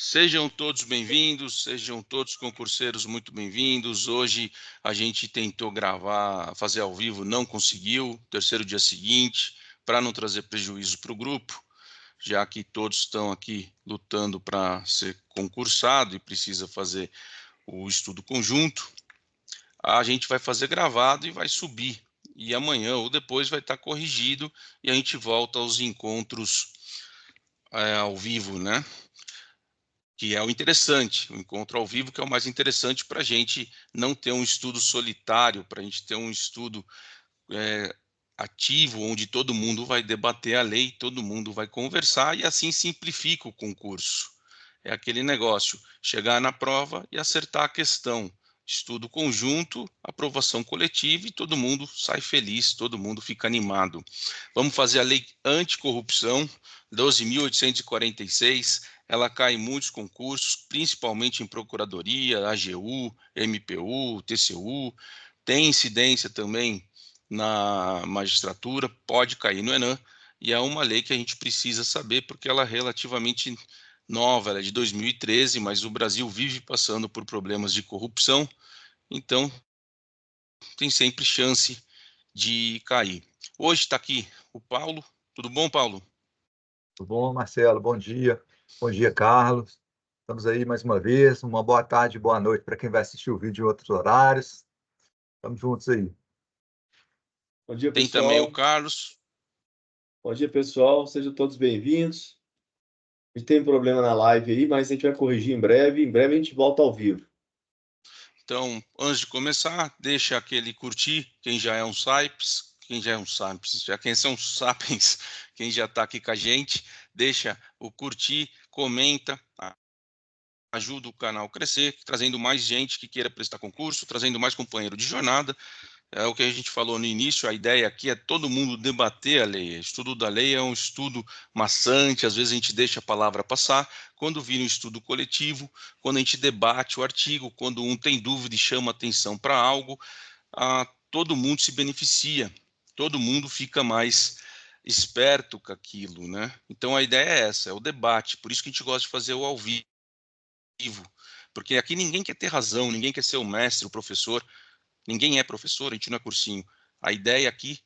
Sejam todos bem-vindos, sejam todos concurseiros muito bem-vindos. Hoje a gente tentou gravar, fazer ao vivo, não conseguiu, terceiro dia seguinte, para não trazer prejuízo para o grupo, já que todos estão aqui lutando para ser concursado e precisa fazer o estudo conjunto. A gente vai fazer gravado e vai subir. E amanhã ou depois vai estar corrigido e a gente volta aos encontros ao vivo, né? Que é o interessante, o encontro ao vivo, que é o mais interessante para a gente não ter um estudo solitário, para a gente ter um estudo ativo, onde todo mundo vai debater a lei, todo mundo vai conversar e assim simplifica o concurso. É aquele negócio, chegar na prova e acertar a questão. Estudo conjunto, aprovação coletiva e todo mundo sai feliz, todo mundo fica animado. Vamos fazer a lei anticorrupção, 12.846. Ela cai em muitos concursos, principalmente em procuradoria, AGU, MPU, TCU. Tem incidência também na magistratura, pode cair no ENAM, e é uma lei que a gente precisa saber, porque ela é relativamente nova, ela é de 2013, mas o Brasil vive passando por problemas de corrupção, então tem sempre chance de cair. Hoje está aqui o Paulo. Tudo bom, Paulo? Tudo bom, Marcelo? Bom dia. Bom dia, Carlos. Estamos aí mais uma vez. Uma boa tarde, boa noite para quem vai assistir o vídeo em outros horários. Estamos juntos aí. Bom dia, Tem também o pessoal. Carlos. Bom dia, pessoal. Sejam todos bem-vindos. A gente tem um problema na live aí, mas a gente vai corrigir em breve. Em breve a gente volta ao vivo. Então, antes de começar, deixa aquele curtir, quem já é um Sapiens, quem são Sapiens, quem já está aqui com a gente, deixa o curtir, comenta, ajuda o canal a crescer, trazendo mais gente que queira prestar concurso, trazendo mais companheiro de jornada. É o que a gente falou no início, a ideia aqui é todo mundo debater a lei. O estudo da lei é um estudo maçante, às vezes a gente deixa a palavra passar. Quando vira um estudo coletivo, quando a gente debate o artigo, quando um tem dúvida e chama atenção para algo, todo mundo se beneficia, todo mundo fica mais esperto com aquilo, né? Então a ideia é essa, é o debate. Por isso que a gente gosta de fazer o ao vivo, porque aqui ninguém quer ter razão, ninguém quer ser o mestre, o professor. Ninguém é professor, a gente não é cursinho. A ideia aqui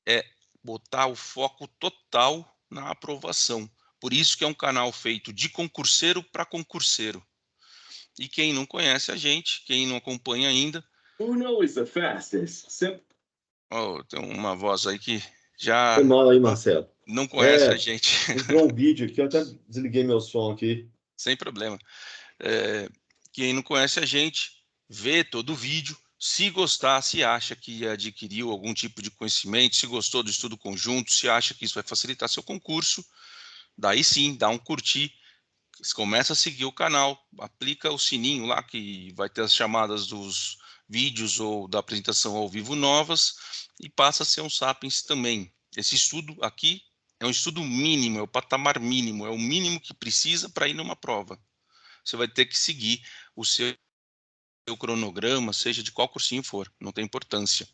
é botar o foco total na aprovação. Por isso que é um canal feito de concurseiro para concurseiro. E quem não conhece a gente, quem não acompanha ainda... Uno is the fastest. Oh, tem uma voz aí que já Foi mal aí, Marcelo. não conhece a gente. Entrou um vídeo aqui, eu até desliguei meu som aqui. Sem problema. Quem não conhece a gente, vê todo o vídeo. Se gostar, se acha que adquiriu algum tipo de conhecimento, se gostou do estudo conjunto, se acha que isso vai facilitar seu concurso, daí sim, dá um curtir, começa a seguir o canal, aplica o sininho lá que vai ter as chamadas dos vídeos ou da apresentação ao vivo novas e passa a ser um Sapiens também. Esse estudo aqui é um estudo mínimo, é o patamar mínimo, é o mínimo que precisa para ir numa prova. Você vai ter que seguir o seu cronograma, seja de qual cursinho for, não tem importância.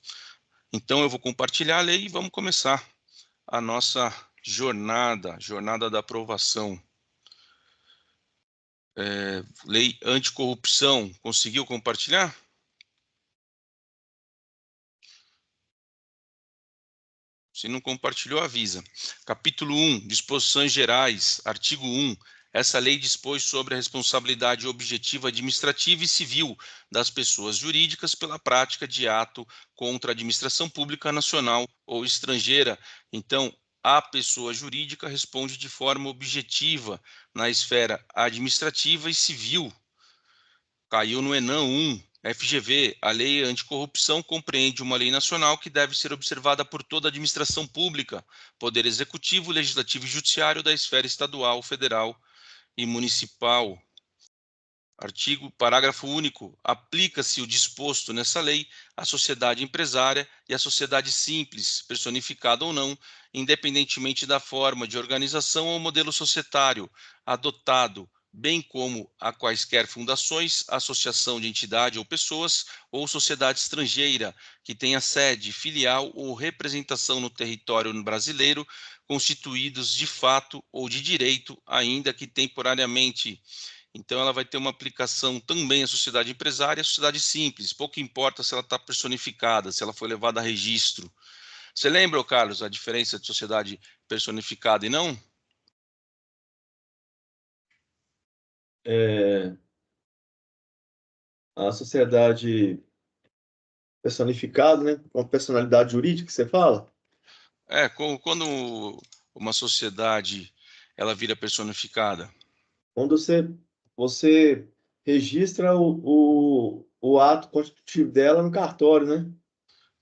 Então eu vou compartilhar a lei e vamos começar a nossa jornada da aprovação. Lei anticorrupção, conseguiu compartilhar? Se não compartilhou, avisa. Capítulo 1, disposições gerais, artigo 1. Essa lei dispôs sobre a responsabilidade objetiva administrativa e civil das pessoas jurídicas pela prática de ato contra a administração pública nacional ou estrangeira. Então, a pessoa jurídica responde de forma objetiva na esfera administrativa e civil. Caiu no ENAM 1, FGV, a lei anticorrupção compreende uma lei nacional que deve ser observada por toda a administração pública, poder executivo, legislativo e judiciário da esfera estadual, federal e municipal. Parágrafo único. Aplica-se o disposto nessa lei à sociedade empresária e à sociedade simples, personificada ou não, independentemente da forma de organização ou modelo societário adotado, bem como a quaisquer fundações, associação de entidade ou pessoas, ou sociedade estrangeira, que tenha sede, filial ou representação no território brasileiro, constituídos de fato ou de direito, ainda que temporariamente, Então, ela vai ter uma aplicação também à sociedade empresária e à sociedade simples. Pouco importa se ela está personificada, se ela foi levada a registro. Você lembra, Carlos, a diferença de sociedade personificada e não? A sociedade personificada, né? Com personalidade jurídica, que você fala? Quando uma sociedade ela vira personificada. Quando você registra o ato constitutivo dela no cartório, né?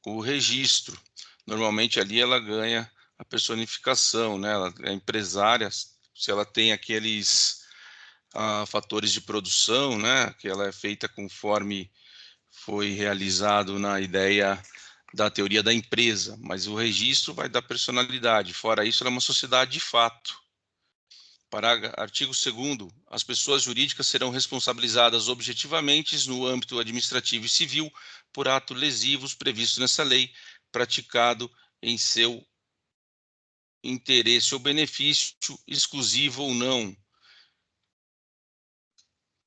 O registro. Normalmente ali ela ganha a personificação, né? Ela é empresária, se ela tem aqueles fatores de produção, né? Que ela é feita conforme foi realizado na ideia da teoria da empresa, mas o registro vai dar personalidade. Fora isso, ela é uma sociedade de fato. Artigo 2º, as pessoas jurídicas serão responsabilizadas objetivamente no âmbito administrativo e civil por atos lesivos previstos nessa lei, praticado em seu interesse ou benefício exclusivo ou não.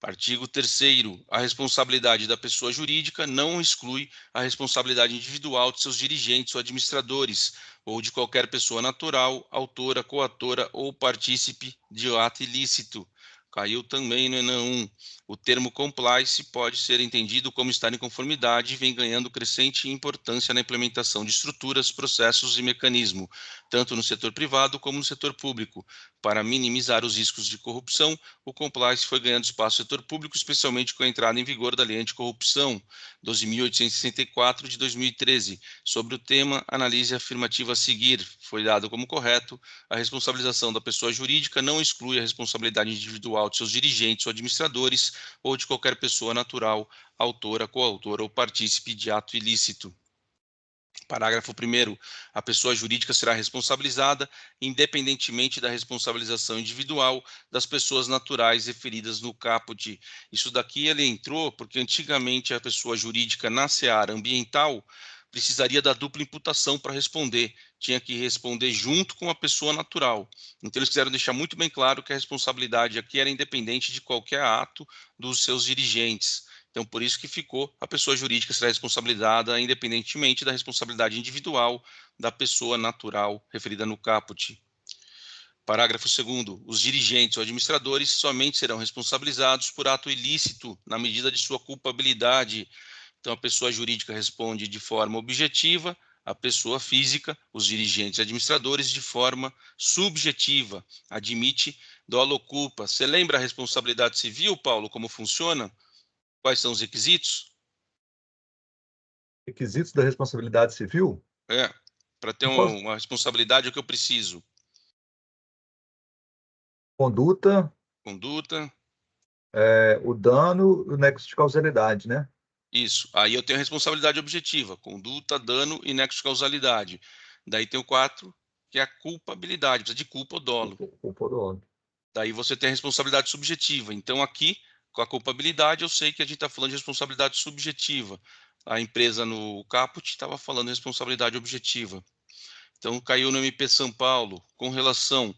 Artigo 3º, a responsabilidade da pessoa jurídica não exclui a responsabilidade individual de seus dirigentes ou administradores, ou de qualquer pessoa natural, autora, coautora ou partícipe de ato ilícito. Caiu também no ENA 1. O termo compliance pode ser entendido como estar em conformidade e vem ganhando crescente importância na implementação de estruturas, processos e mecanismos, tanto no setor privado como no setor público. Para minimizar os riscos de corrupção, o compliance foi ganhando espaço no setor público, especialmente com a entrada em vigor da Lei Anticorrupção 12.864 de 2013. Sobre o tema, analise a afirmativa a seguir. Foi dado como correto. A responsabilização da pessoa jurídica não exclui a responsabilidade individual de seus dirigentes ou administradores ou de qualquer pessoa natural, autora, coautora ou partícipe de ato ilícito. Parágrafo 1º. A pessoa jurídica será responsabilizada, independentemente da responsabilização individual das pessoas naturais referidas no caput. Isso daqui ele entrou porque antigamente a pessoa jurídica na seara ambiental precisaria da dupla imputação para responder. Tinha que responder junto com a pessoa natural. Então eles quiseram deixar muito bem claro que a responsabilidade aqui era independente de qualquer ato dos seus dirigentes. Então, por isso que ficou, a pessoa jurídica será responsabilizada independentemente da responsabilidade individual da pessoa natural referida no caput. Parágrafo 2º. Os dirigentes ou administradores somente serão responsabilizados por ato ilícito na medida de sua culpabilidade. Então, a pessoa jurídica responde de forma objetiva, a pessoa física, os dirigentes e administradores, de forma subjetiva. Admite dolo culpa. Você lembra a responsabilidade civil, Paulo, como funciona? Quais são os requisitos? Requisitos da responsabilidade civil? Para ter Qual- uma responsabilidade, o que eu preciso? Conduta, Conduta, o dano e o nexo de causalidade, né? isso. Aí eu tenho a responsabilidade objetiva, conduta, dano e nexo de causalidade. Daí tem o 4, que é a culpabilidade, precisa de culpa ou dolo. O dolo. Daí você tem a responsabilidade subjetiva. Então aqui, com a culpabilidade, eu sei que a gente está falando de responsabilidade subjetiva. A empresa no caput estava falando de responsabilidade objetiva. Então caiu no MP São Paulo, com relação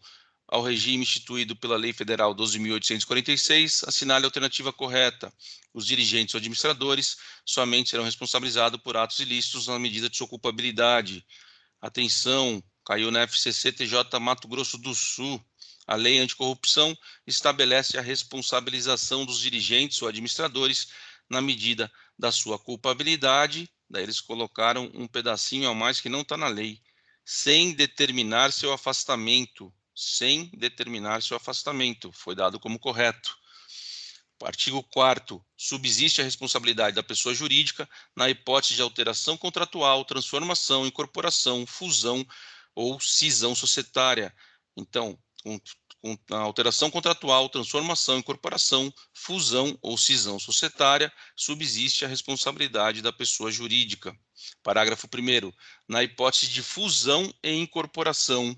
ao regime instituído pela Lei Federal 12.846, assinale a alternativa correta. Os dirigentes ou administradores somente serão responsabilizados por atos ilícitos na medida de sua culpabilidade. Atenção, caiu na FCC TJ Mato Grosso do Sul. A Lei Anticorrupção estabelece a responsabilização dos dirigentes ou administradores na medida da sua culpabilidade. Daí eles colocaram um pedacinho a mais que não está na lei, sem determinar seu afastamento. Sem determinar seu afastamento. Foi dado como correto. Artigo 4º. Subsiste a responsabilidade da pessoa jurídica na hipótese de alteração contratual, transformação, incorporação, fusão ou cisão societária. Então, com a alteração contratual, transformação, incorporação, fusão ou cisão societária, subsiste a responsabilidade da pessoa jurídica. Parágrafo 1º. Na hipótese de fusão e incorporação,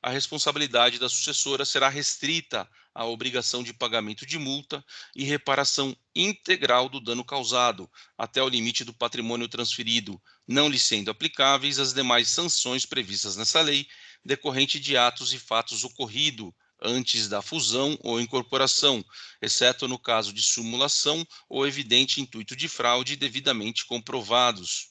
a responsabilidade da sucessora será restrita à obrigação de pagamento de multa e reparação integral do dano causado, até o limite do patrimônio transferido, não lhe sendo aplicáveis as demais sanções previstas nessa lei, decorrente de atos e fatos ocorridos antes da fusão ou incorporação, exceto no caso de simulação ou evidente intuito de fraude devidamente comprovados.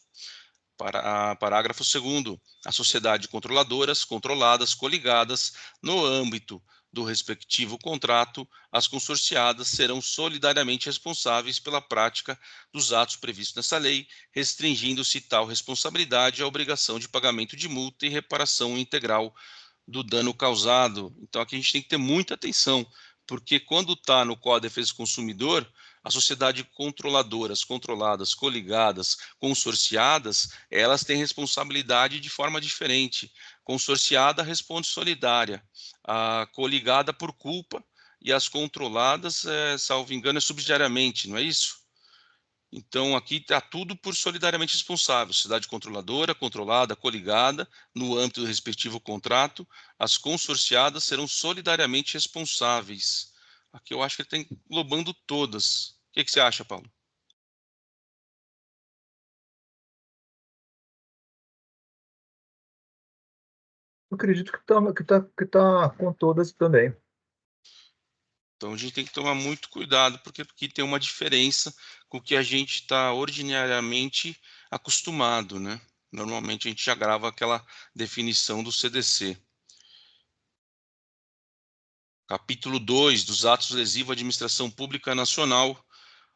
Parágrafo 2º. As sociedades controladoras, controladas, coligadas, no âmbito do respectivo contrato, as consorciadas serão solidariamente responsáveis pela prática dos atos previstos nessa lei, restringindo-se tal responsabilidade à obrigação de pagamento de multa e reparação integral do dano causado. Então, aqui a gente tem que ter muita atenção, porque quando está no Código de Defesa do Consumidor, a sociedade controladoras, controladas, coligadas, consorciadas, elas têm responsabilidade de forma diferente. Consorciada responde solidária, a coligada por culpa e as controladas, salvo engano, é subsidiariamente, não é isso? Então, aqui está tudo por solidariamente responsável. Sociedade controladora, controlada, coligada, no âmbito do respectivo contrato, as consorciadas serão solidariamente responsáveis. Aqui eu acho que ele está englobando todas. O que você acha, Paulo? Eu acredito que tá com todas também. Então, a gente tem que tomar muito cuidado, porque aqui tem uma diferença com o que a gente está ordinariamente acostumado, né? Normalmente, a gente já grava aquela definição do CDC. Capítulo 2 dos atos lesivos à administração pública nacional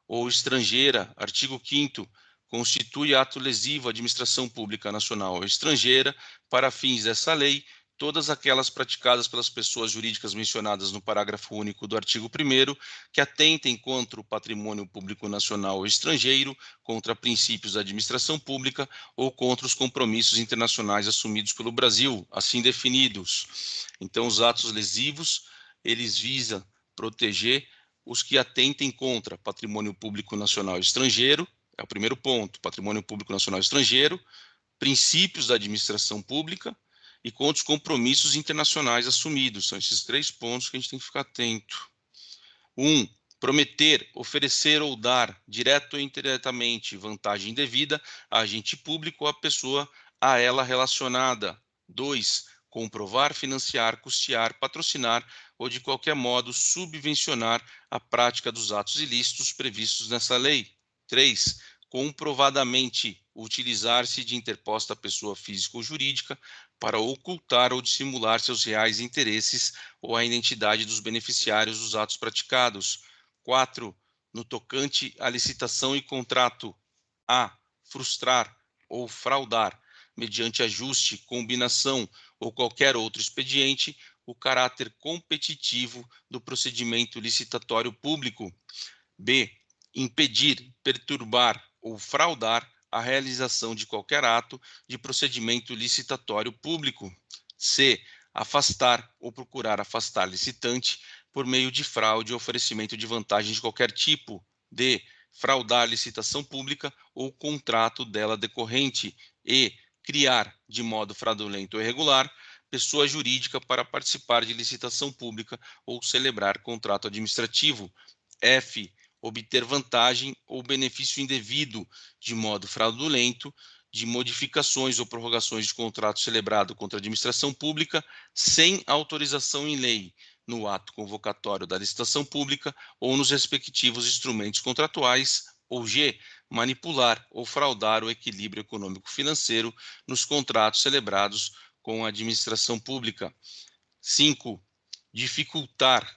ou estrangeira, artigo 5º, constitui ato lesivo à administração pública nacional ou estrangeira, para fins dessa lei, todas aquelas praticadas pelas pessoas jurídicas mencionadas no parágrafo único do artigo 1º, que atentem contra o patrimônio público nacional ou estrangeiro, contra princípios da administração pública ou contra os compromissos internacionais assumidos pelo Brasil, assim definidos. Então, os atos lesivos, eles visam proteger os que atentem contra patrimônio público nacional e estrangeiro, é o primeiro ponto, patrimônio público nacional e estrangeiro, princípios da administração pública e contra os compromissos internacionais assumidos. São esses 3 pontos que a gente tem que ficar atento. 1. Prometer, oferecer ou dar, direto ou indiretamente, vantagem indevida a agente público ou a pessoa a ela relacionada. 2. Comprovar, financiar, custear, patrocinar ou de qualquer modo subvencionar a prática dos atos ilícitos previstos nessa lei. 3. Comprovadamente utilizar-se de interposta pessoa física ou jurídica para ocultar ou dissimular seus reais interesses ou a identidade dos beneficiários dos atos praticados. 4. No tocante à licitação e contrato, a. Frustrar ou fraudar, mediante ajuste, combinação ou qualquer outro expediente, o caráter competitivo do procedimento licitatório público. B. Impedir, perturbar ou fraudar a realização de qualquer ato de procedimento licitatório público. C. Afastar ou procurar afastar licitante por meio de fraude ou oferecimento de vantagem de qualquer tipo. D. Fraudar licitação pública ou contrato dela decorrente. E. Criar, de modo fraudulento ou irregular, pessoa jurídica para participar de licitação pública ou celebrar contrato administrativo. F. Obter vantagem ou benefício indevido, de modo fraudulento, de modificações ou prorrogações de contrato celebrado contra a administração pública sem autorização em lei, no ato convocatório da licitação pública ou nos respectivos instrumentos contratuais. Ou G. Manipular ou fraudar o equilíbrio econômico-financeiro nos contratos celebrados com a administração pública. 5. Dificultar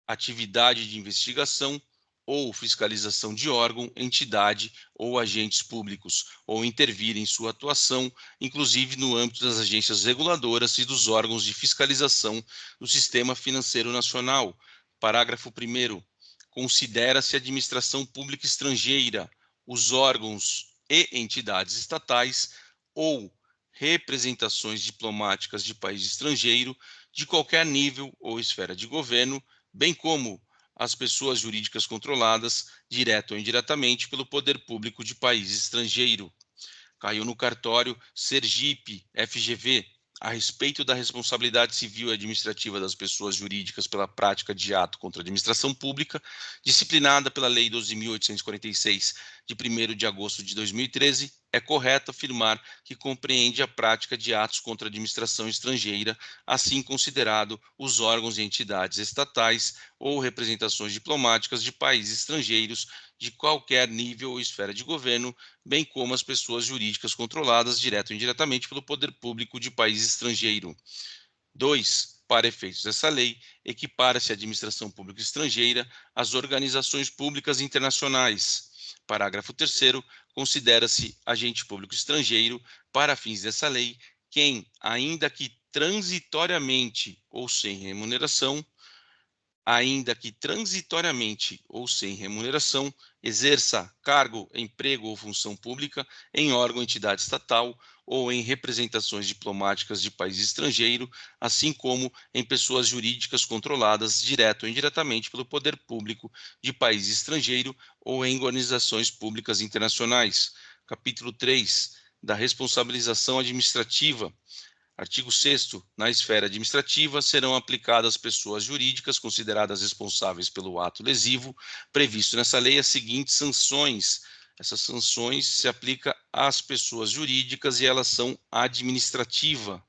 atividade de investigação ou fiscalização de órgão, entidade ou agentes públicos, ou intervir em sua atuação, inclusive no âmbito das agências reguladoras e dos órgãos de fiscalização do Sistema Financeiro Nacional. Parágrafo 1º. Considera-se administração pública estrangeira os órgãos e entidades estatais ou representações diplomáticas de país estrangeiro de qualquer nível ou esfera de governo, bem como as pessoas jurídicas controladas, direto ou indiretamente, pelo poder público de país estrangeiro. Caiu no cartório Sergipe, FGV, a respeito da responsabilidade civil e administrativa das pessoas jurídicas pela prática de ato contra a administração pública, disciplinada pela Lei 12.846, de 1º de agosto de 2013, é correto afirmar que compreende a prática de atos contra a administração estrangeira, assim considerado os órgãos e entidades estatais ou representações diplomáticas de países estrangeiros de qualquer nível ou esfera de governo, bem como as pessoas jurídicas controladas direto ou indiretamente pelo poder público de país estrangeiro. 2. Para efeitos dessa lei, equipara-se a administração pública estrangeira às organizações públicas internacionais. Parágrafo 3º, considera-se agente público estrangeiro, para fins dessa lei, quem, ainda que transitoriamente ou sem remuneração, exerça cargo, emprego ou função pública em órgão ou entidade estatal ou em representações diplomáticas de país estrangeiro, assim como em pessoas jurídicas controladas direto ou indiretamente pelo poder público de país estrangeiro ou em organizações públicas internacionais. Capítulo 3 da responsabilização administrativa. Artigo 6º. Na esfera administrativa, serão aplicadas às pessoas jurídicas consideradas responsáveis pelo ato lesivo, previsto nessa lei, as seguintes sanções. Essas sanções se aplicam às pessoas jurídicas e elas são administrativas.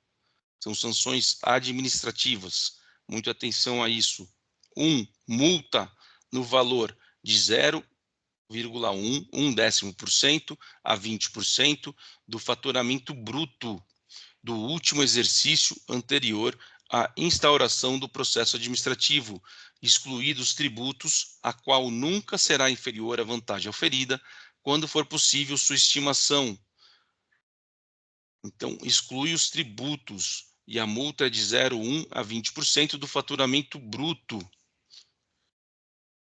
São sanções administrativas. Muita atenção a isso. 1. Multa no valor de 0,1% a 20% do faturamento bruto do último exercício anterior à instauração do processo administrativo, excluídos tributos, a qual nunca será inferior à vantagem oferida, quando for possível sua estimação. Então, exclui os tributos, e a multa é de 0,1% a 20% do faturamento bruto.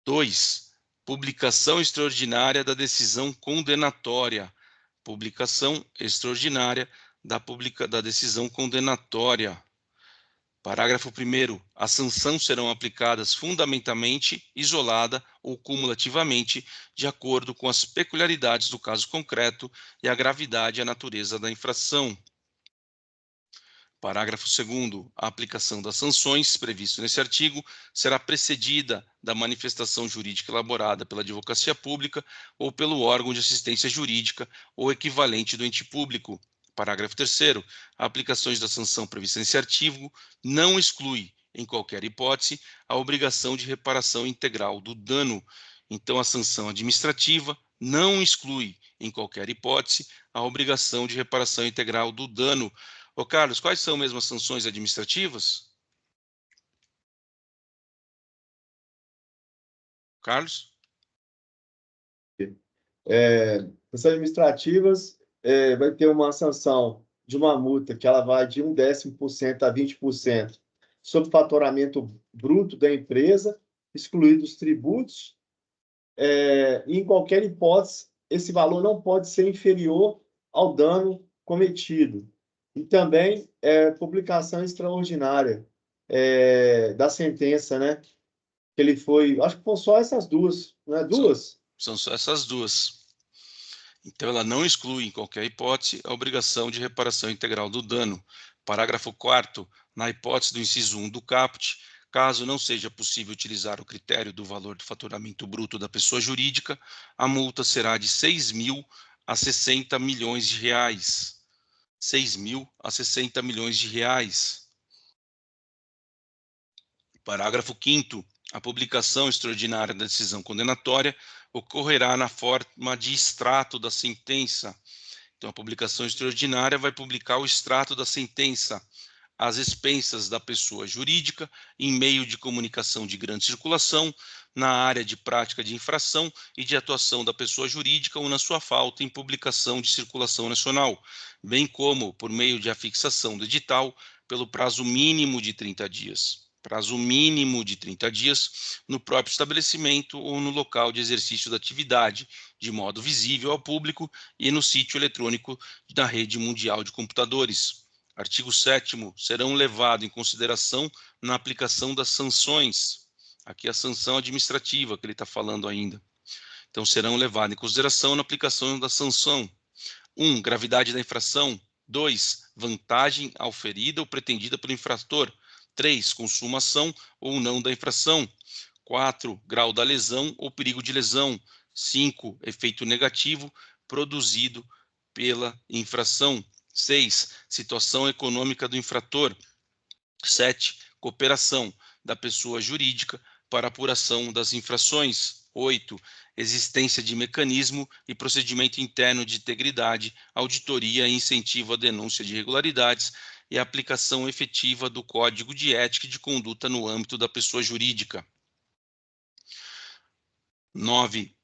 2. Publicação extraordinária da decisão condenatória. Publicação extraordinária da decisão condenatória. Parágrafo 1º. A sanção serão aplicadas fundamentalmente, isolada ou cumulativamente, de acordo com as peculiaridades do caso concreto e a gravidade e a natureza da infração. Parágrafo 2º. A aplicação das sanções, previsto nesse artigo, será precedida da manifestação jurídica elaborada pela advocacia pública ou pelo órgão de assistência jurídica ou equivalente do ente público. Parágrafo 3º. A aplicação da sanção prevista nesse artigo não exclui, em qualquer hipótese, a obrigação de reparação integral do dano. Então, a sanção administrativa não exclui, em qualquer hipótese, a obrigação de reparação integral do dano. Ô, Carlos, quais são mesmo as sanções administrativas? Carlos? Sanções administrativas, vai ter uma sanção de uma multa que ela vai de 0,1% a 20% sobre o faturamento bruto da empresa, excluídos os tributos, e em qualquer hipótese, esse valor não pode ser inferior ao dano cometido. E também publicação extraordinária da sentença, né? Que ele foi, acho que foram só essas duas, não é duas? São só essas duas. Então, ela não exclui, em qualquer hipótese, a obrigação de reparação integral do dano. Parágrafo 4º. Na hipótese do inciso 1 do caput, caso não seja possível utilizar o critério do valor do faturamento bruto da pessoa jurídica, a multa será de 6.000 a 60 milhões de reais. 6.000 a 60 milhões de reais. Parágrafo 5º. A publicação extraordinária da decisão condenatória ocorrerá na forma de extrato da sentença. Então, a publicação extraordinária vai publicar o extrato da sentença às expensas da pessoa jurídica, em meio de comunicação de grande circulação, na área de prática de infração e de atuação da pessoa jurídica ou na sua falta em publicação de circulação nacional, bem como por meio de afixação do edital pelo prazo mínimo de 30 dias. Prazo mínimo de 30 dias no próprio estabelecimento ou no local de exercício da atividade, de modo visível ao público e no sítio eletrônico da rede mundial de computadores. Artigo 7º. Serão levados em consideração na aplicação das sanções. Aqui a sanção administrativa que ele está falando ainda. Então, serão levados em consideração na aplicação da sanção. 1. Gravidade da infração. 2. Vantagem auferida ou pretendida pelo infrator. 3. Consumação ou não da infração. 4. Grau da lesão ou perigo de lesão. 5. Efeito negativo produzido pela infração. 6. Situação econômica do infrator. 7. Cooperação da pessoa jurídica para apuração das infrações. 8. Existência de mecanismo e procedimento interno de integridade, auditoria e incentivo à denúncia de irregularidades e aplicação efetiva do Código de Ética e de Conduta no âmbito da pessoa jurídica. 9.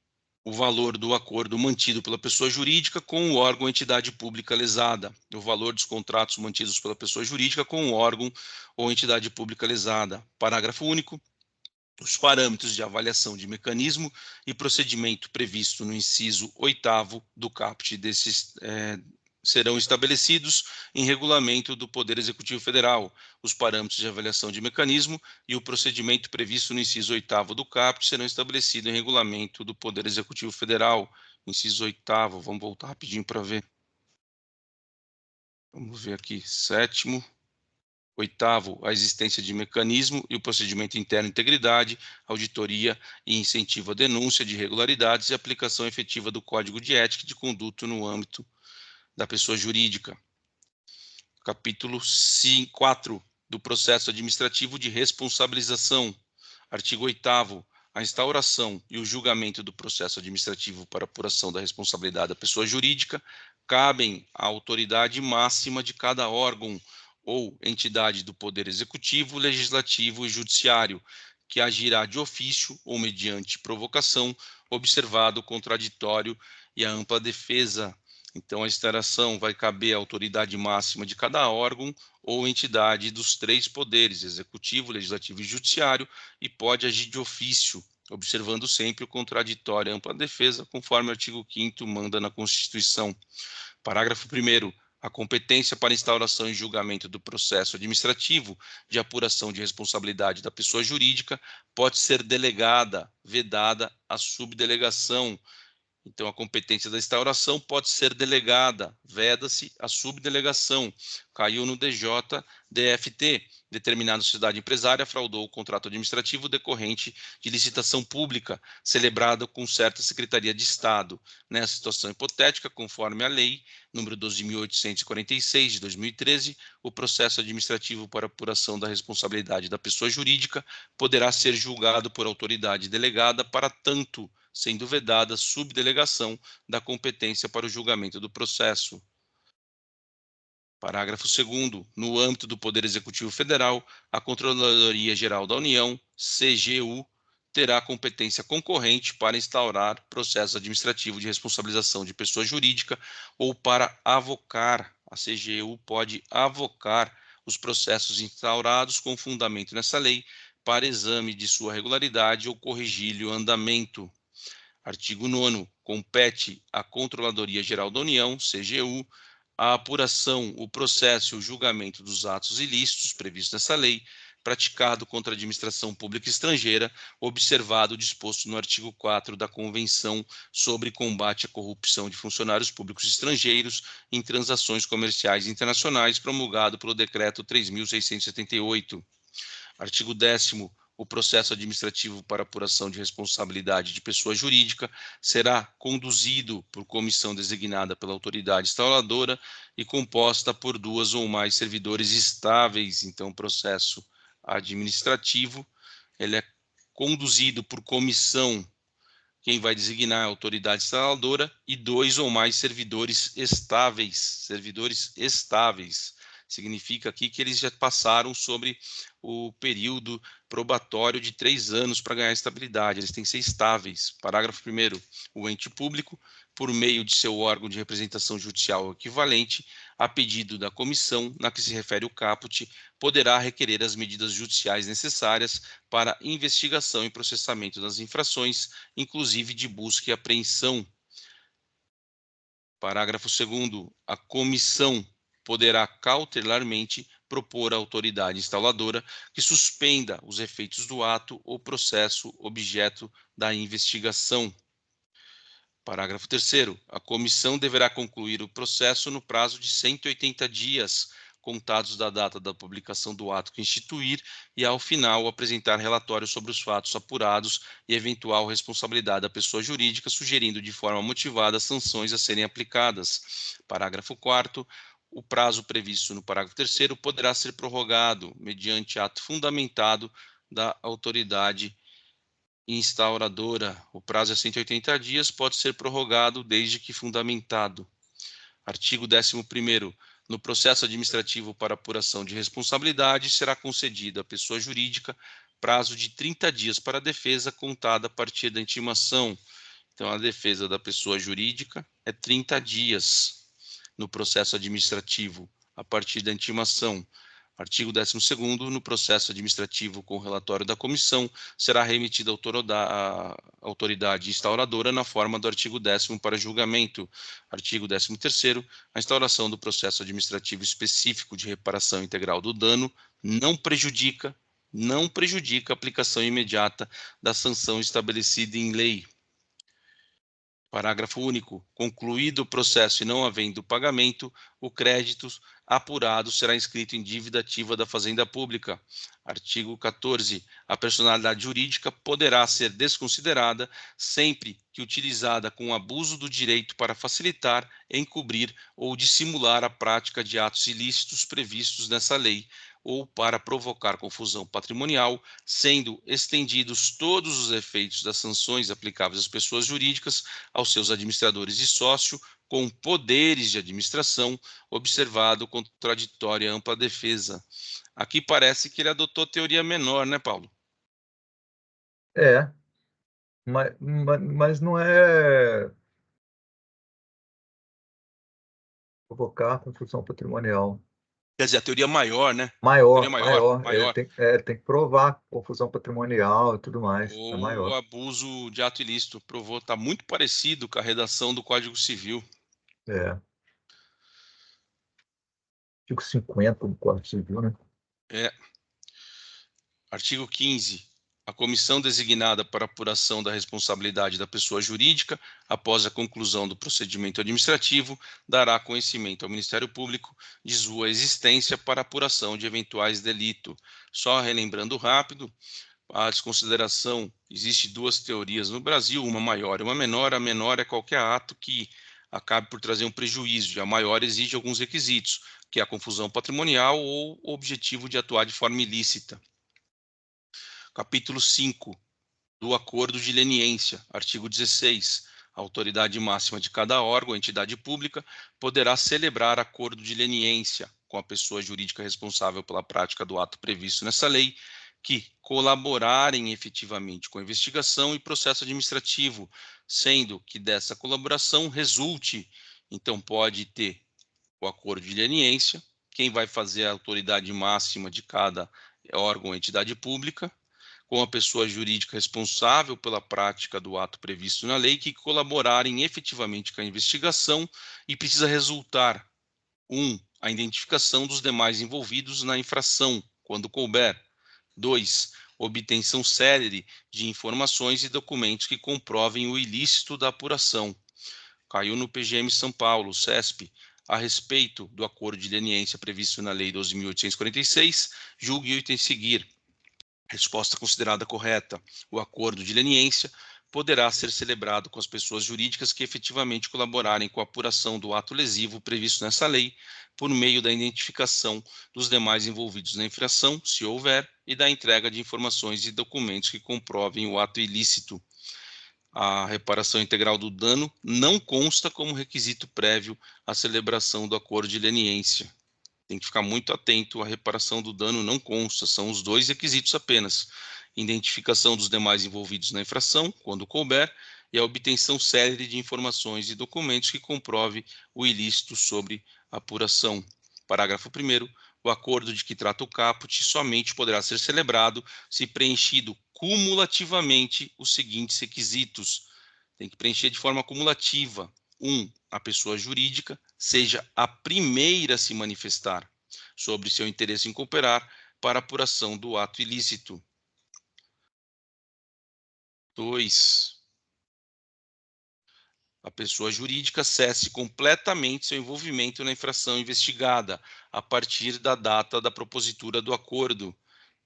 O valor do acordo mantido pela pessoa jurídica com o órgão ou entidade pública lesada. O valor dos contratos mantidos pela pessoa jurídica com o órgão ou entidade pública lesada. Parágrafo único. Os parâmetros de avaliação de mecanismo e procedimento previsto no inciso 8º do caput serão estabelecidos em regulamento do Poder Executivo Federal. Os parâmetros de avaliação de mecanismo e o procedimento previsto no inciso 8º do caput serão estabelecidos em regulamento do Poder Executivo Federal. Inciso 8º, vamos voltar rapidinho para ver. Vamos ver aqui, 7º. 8º, a existência de mecanismo e o procedimento interno de integridade, auditoria e incentivo à denúncia de irregularidades e aplicação efetiva do Código de Ética e de Conduta no âmbito da pessoa jurídica. Capítulo 4 do processo administrativo de responsabilização. Artigo 8º, a instauração e o julgamento do processo administrativo para apuração da responsabilidade da pessoa jurídica cabem à autoridade máxima de cada órgão ou entidade do Poder Executivo, Legislativo e Judiciário, que agirá de ofício ou mediante provocação, observado o contraditório e a ampla defesa. Então, a instauração vai caber à autoridade máxima de cada órgão ou entidade dos 3 poderes, Executivo, Legislativo e Judiciário, e pode agir de ofício, observando sempre o contraditório e a ampla defesa, conforme o artigo 5º manda na Constituição. Parágrafo 1º. A competência para instauração e julgamento do processo administrativo de apuração de responsabilidade da pessoa jurídica pode ser delegada, vedada à subdelegação. Então, a competência da instauração pode ser delegada, veda-se a subdelegação. Caiu no DJDFT. Determinada sociedade empresária fraudou o contrato administrativo decorrente de licitação pública, celebrada com certa Secretaria de Estado. Nessa situação hipotética, conforme a Lei nº 12.846, de 2013, o processo administrativo para apuração da responsabilidade da pessoa jurídica poderá ser julgado por autoridade delegada para tanto, sendo vedada a subdelegação da competência para o julgamento do processo. Parágrafo 2º. No âmbito do Poder Executivo Federal, a Controladoria Geral da União, CGU, terá competência concorrente para instaurar processo administrativo de responsabilização de pessoa jurídica ou para avocar. A CGU pode avocar os processos instaurados com fundamento nessa lei para exame de sua regularidade ou corrigir-lhe o andamento. Artigo 9º. Compete à Controladoria Geral da União, CGU, a apuração, o processo e o julgamento dos atos ilícitos previstos nessa lei, praticado contra a administração pública estrangeira, observado o disposto no artigo 4 da Convenção sobre combate à corrupção de funcionários públicos estrangeiros em transações comerciais internacionais, promulgado pelo Decreto 3.678. Artigo 10º. O processo administrativo para apuração de responsabilidade de pessoa jurídica será conduzido por comissão designada pela autoridade instauradora e composta por 2 ou mais servidores estáveis. Então, o processo administrativo ele é conduzido por comissão. Quem vai designar a autoridade instauradora e 2 ou mais servidores estáveis. Servidores estáveis. Significa aqui que eles já passaram sobre o período probatório de 3 anos para ganhar estabilidade. Eles têm que ser estáveis. Parágrafo 1º. O ente público, por meio de seu órgão de representação judicial equivalente, a pedido da comissão, na que se refere o caput, poderá requerer as medidas judiciais necessárias para investigação e processamento das infrações, inclusive de busca e apreensão. Parágrafo 2º. A comissão poderá cautelarmente propor à autoridade instauradora que suspenda os efeitos do ato ou processo objeto da investigação. Parágrafo 3º. A comissão deverá concluir o processo no prazo de 180 dias, contados da data da publicação do ato que instituir, e, ao final, apresentar relatório sobre os fatos apurados e eventual responsabilidade da pessoa jurídica, sugerindo de forma motivada as sanções a serem aplicadas. Parágrafo 4º. O prazo previsto no parágrafo 3º poderá ser prorrogado mediante ato fundamentado da autoridade instauradora. O prazo é 180 dias, pode ser prorrogado desde que fundamentado. Artigo 11º. No processo administrativo para apuração de responsabilidade, será concedido à pessoa jurídica prazo de 30 dias para a defesa, contada a partir da intimação. Então, a defesa da pessoa jurídica é 30 dias no processo administrativo, a partir da intimação. Artigo 12º. No processo administrativo com relatório da comissão, será remetida à autoridade instauradora na forma do artigo 10º para julgamento. Artigo 13º. A instauração do processo administrativo específico de reparação integral do dano não prejudica a aplicação imediata da sanção estabelecida em lei. Parágrafo único. Concluído o processo e não havendo pagamento, o crédito apurado será inscrito em dívida ativa da Fazenda Pública. Artigo 14. A personalidade jurídica poderá ser desconsiderada sempre que utilizada com abuso do direito para facilitar, encobrir ou dissimular a prática de atos ilícitos previstos nessa lei, ou para provocar confusão patrimonial, sendo estendidos todos os efeitos das sanções aplicáveis às pessoas jurídicas, aos seus administradores e sócio, com poderes de administração, observado contraditória e ampla defesa. Aqui parece que ele adotou teoria menor, né, Paulo? Mas não é provocar confusão patrimonial. Quer dizer, a teoria maior, né? Teoria Maior. maior. Ele tem que provar confusão patrimonial e tudo mais. É Ou maior. abuso de ato ilícito. Provou, está muito parecido com a redação do Código Civil. É. Artigo 50 do Código Civil, né? Artigo 15. A comissão designada para apuração da responsabilidade da pessoa jurídica, após a conclusão do procedimento administrativo, dará conhecimento ao Ministério Público de sua existência para apuração de eventuais delitos. Só relembrando rápido, a desconsideração, existe duas teorias no Brasil, uma maior e uma menor. A menor é qualquer ato que acabe por trazer um prejuízo, e a maior exige alguns requisitos, que é a confusão patrimonial ou o objetivo de atuar de forma ilícita. Capítulo 5 do Acordo de Leniência, artigo 16. A autoridade máxima de cada órgão ou entidade pública poderá celebrar acordo de leniência com a pessoa jurídica responsável pela prática do ato previsto nessa lei, que colaborarem efetivamente com a investigação e processo administrativo, sendo que dessa colaboração resulte, então pode ter o acordo de leniência, quem vai fazer a autoridade máxima de cada órgão ou entidade pública, com a pessoa jurídica responsável pela prática do ato previsto na lei, que colaborarem efetivamente com a investigação, e precisa resultar, 1. A identificação dos demais envolvidos na infração, quando couber. 2. Obtenção célere de informações e documentos que comprovem o ilícito da apuração. Caiu no PGM São Paulo, CESP, a respeito do acordo de leniência previsto na Lei 12.846, julgue o item seguir. Resposta considerada correta. O acordo de leniência poderá ser celebrado com as pessoas jurídicas que efetivamente colaborarem com a apuração do ato lesivo previsto nessa lei, por meio da identificação dos demais envolvidos na infração, se houver, e da entrega de informações e documentos que comprovem o ato ilícito. A reparação integral do dano não consta como requisito prévio à celebração do acordo de leniência. Tem que ficar muito atento, a reparação do dano não consta, são os dois requisitos apenas: identificação dos demais envolvidos na infração, quando couber, e a obtenção célere de informações e documentos que comprove o ilícito sobre apuração. Parágrafo 1º. O acordo de que trata o caput somente poderá ser celebrado se preenchido cumulativamente os seguintes requisitos. Tem que preencher de forma cumulativa. 1. A pessoa jurídica seja a primeira a se manifestar sobre seu interesse em cooperar para a apuração do ato ilícito. 2. a pessoa jurídica cesse completamente seu envolvimento na infração investigada a partir da data da propositura do acordo.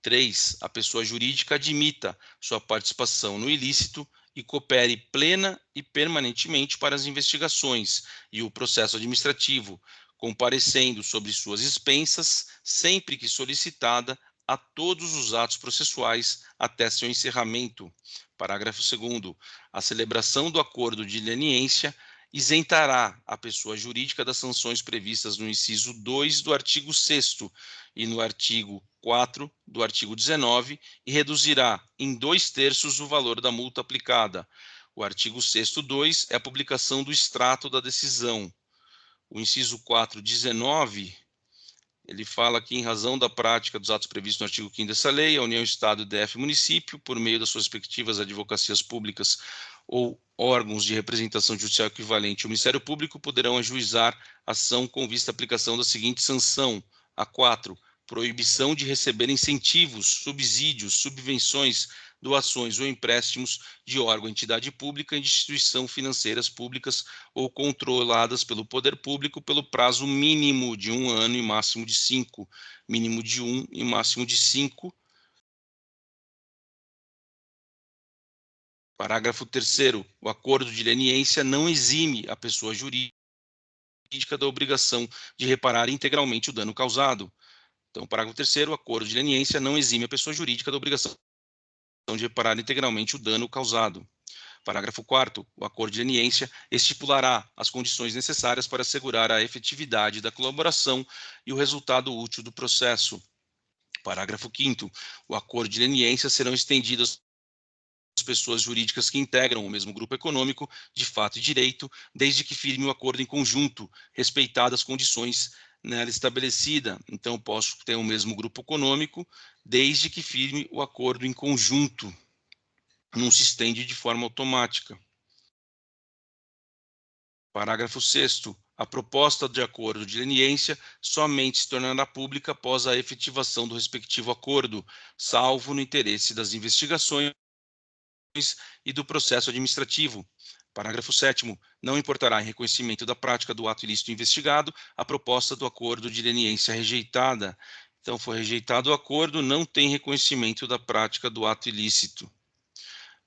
3. A pessoa jurídica admita sua participação no ilícito e coopere plena e permanentemente para as investigações e o processo administrativo, comparecendo sobre suas expensas, sempre que solicitada, a todos os atos processuais até seu encerramento. Parágrafo 2º. A celebração do acordo de leniência isentará a pessoa jurídica das sanções previstas no inciso 2 do artigo 6º e no artigo 4 do artigo 19 e reduzirá em 2/3 o valor da multa aplicada. O artigo 6º 2 é a publicação do extrato da decisão. O inciso 4, 19, ele fala que, em razão da prática dos atos previstos no artigo 5º dessa lei, a União, Estado e DF Município, por meio das suas respectivas advocacias públicas ou órgãos de representação judicial equivalente ao Ministério Público, poderão ajuizar ação com vista à aplicação da seguinte sanção. A 4, proibição de receber incentivos, subsídios, subvenções, doações ou empréstimos de órgão, entidade pública e de instituição financeiras públicas ou controladas pelo poder público pelo prazo mínimo de 1 ano e máximo de 5. Mínimo de 1 e máximo de 5. Parágrafo 3º. O acordo de leniência não exime a pessoa jurídica da obrigação de reparar integralmente o dano causado. Então, parágrafo 3º, o acordo de leniência não exime a pessoa jurídica da obrigação de reparar integralmente o dano causado. Parágrafo 4º, o acordo de leniência estipulará as condições necessárias para assegurar a efetividade da colaboração e o resultado útil do processo. Parágrafo 5º, o acordo de leniência serão estendidas às pessoas jurídicas que integram o mesmo grupo econômico de fato e direito, desde que firme o acordo em conjunto, respeitadas as condições nela estabelecida. Então, posso ter o mesmo grupo econômico, desde que firme o acordo em conjunto. Não se estende de forma automática. Parágrafo 6º. A proposta de acordo de leniência somente se tornará pública após a efetivação do respectivo acordo, salvo no interesse das investigações e do processo administrativo. Parágrafo 7º. Não importará em reconhecimento da prática do ato ilícito investigado a proposta do acordo de leniência rejeitada. Então, foi rejeitado o acordo, não tem reconhecimento da prática do ato ilícito.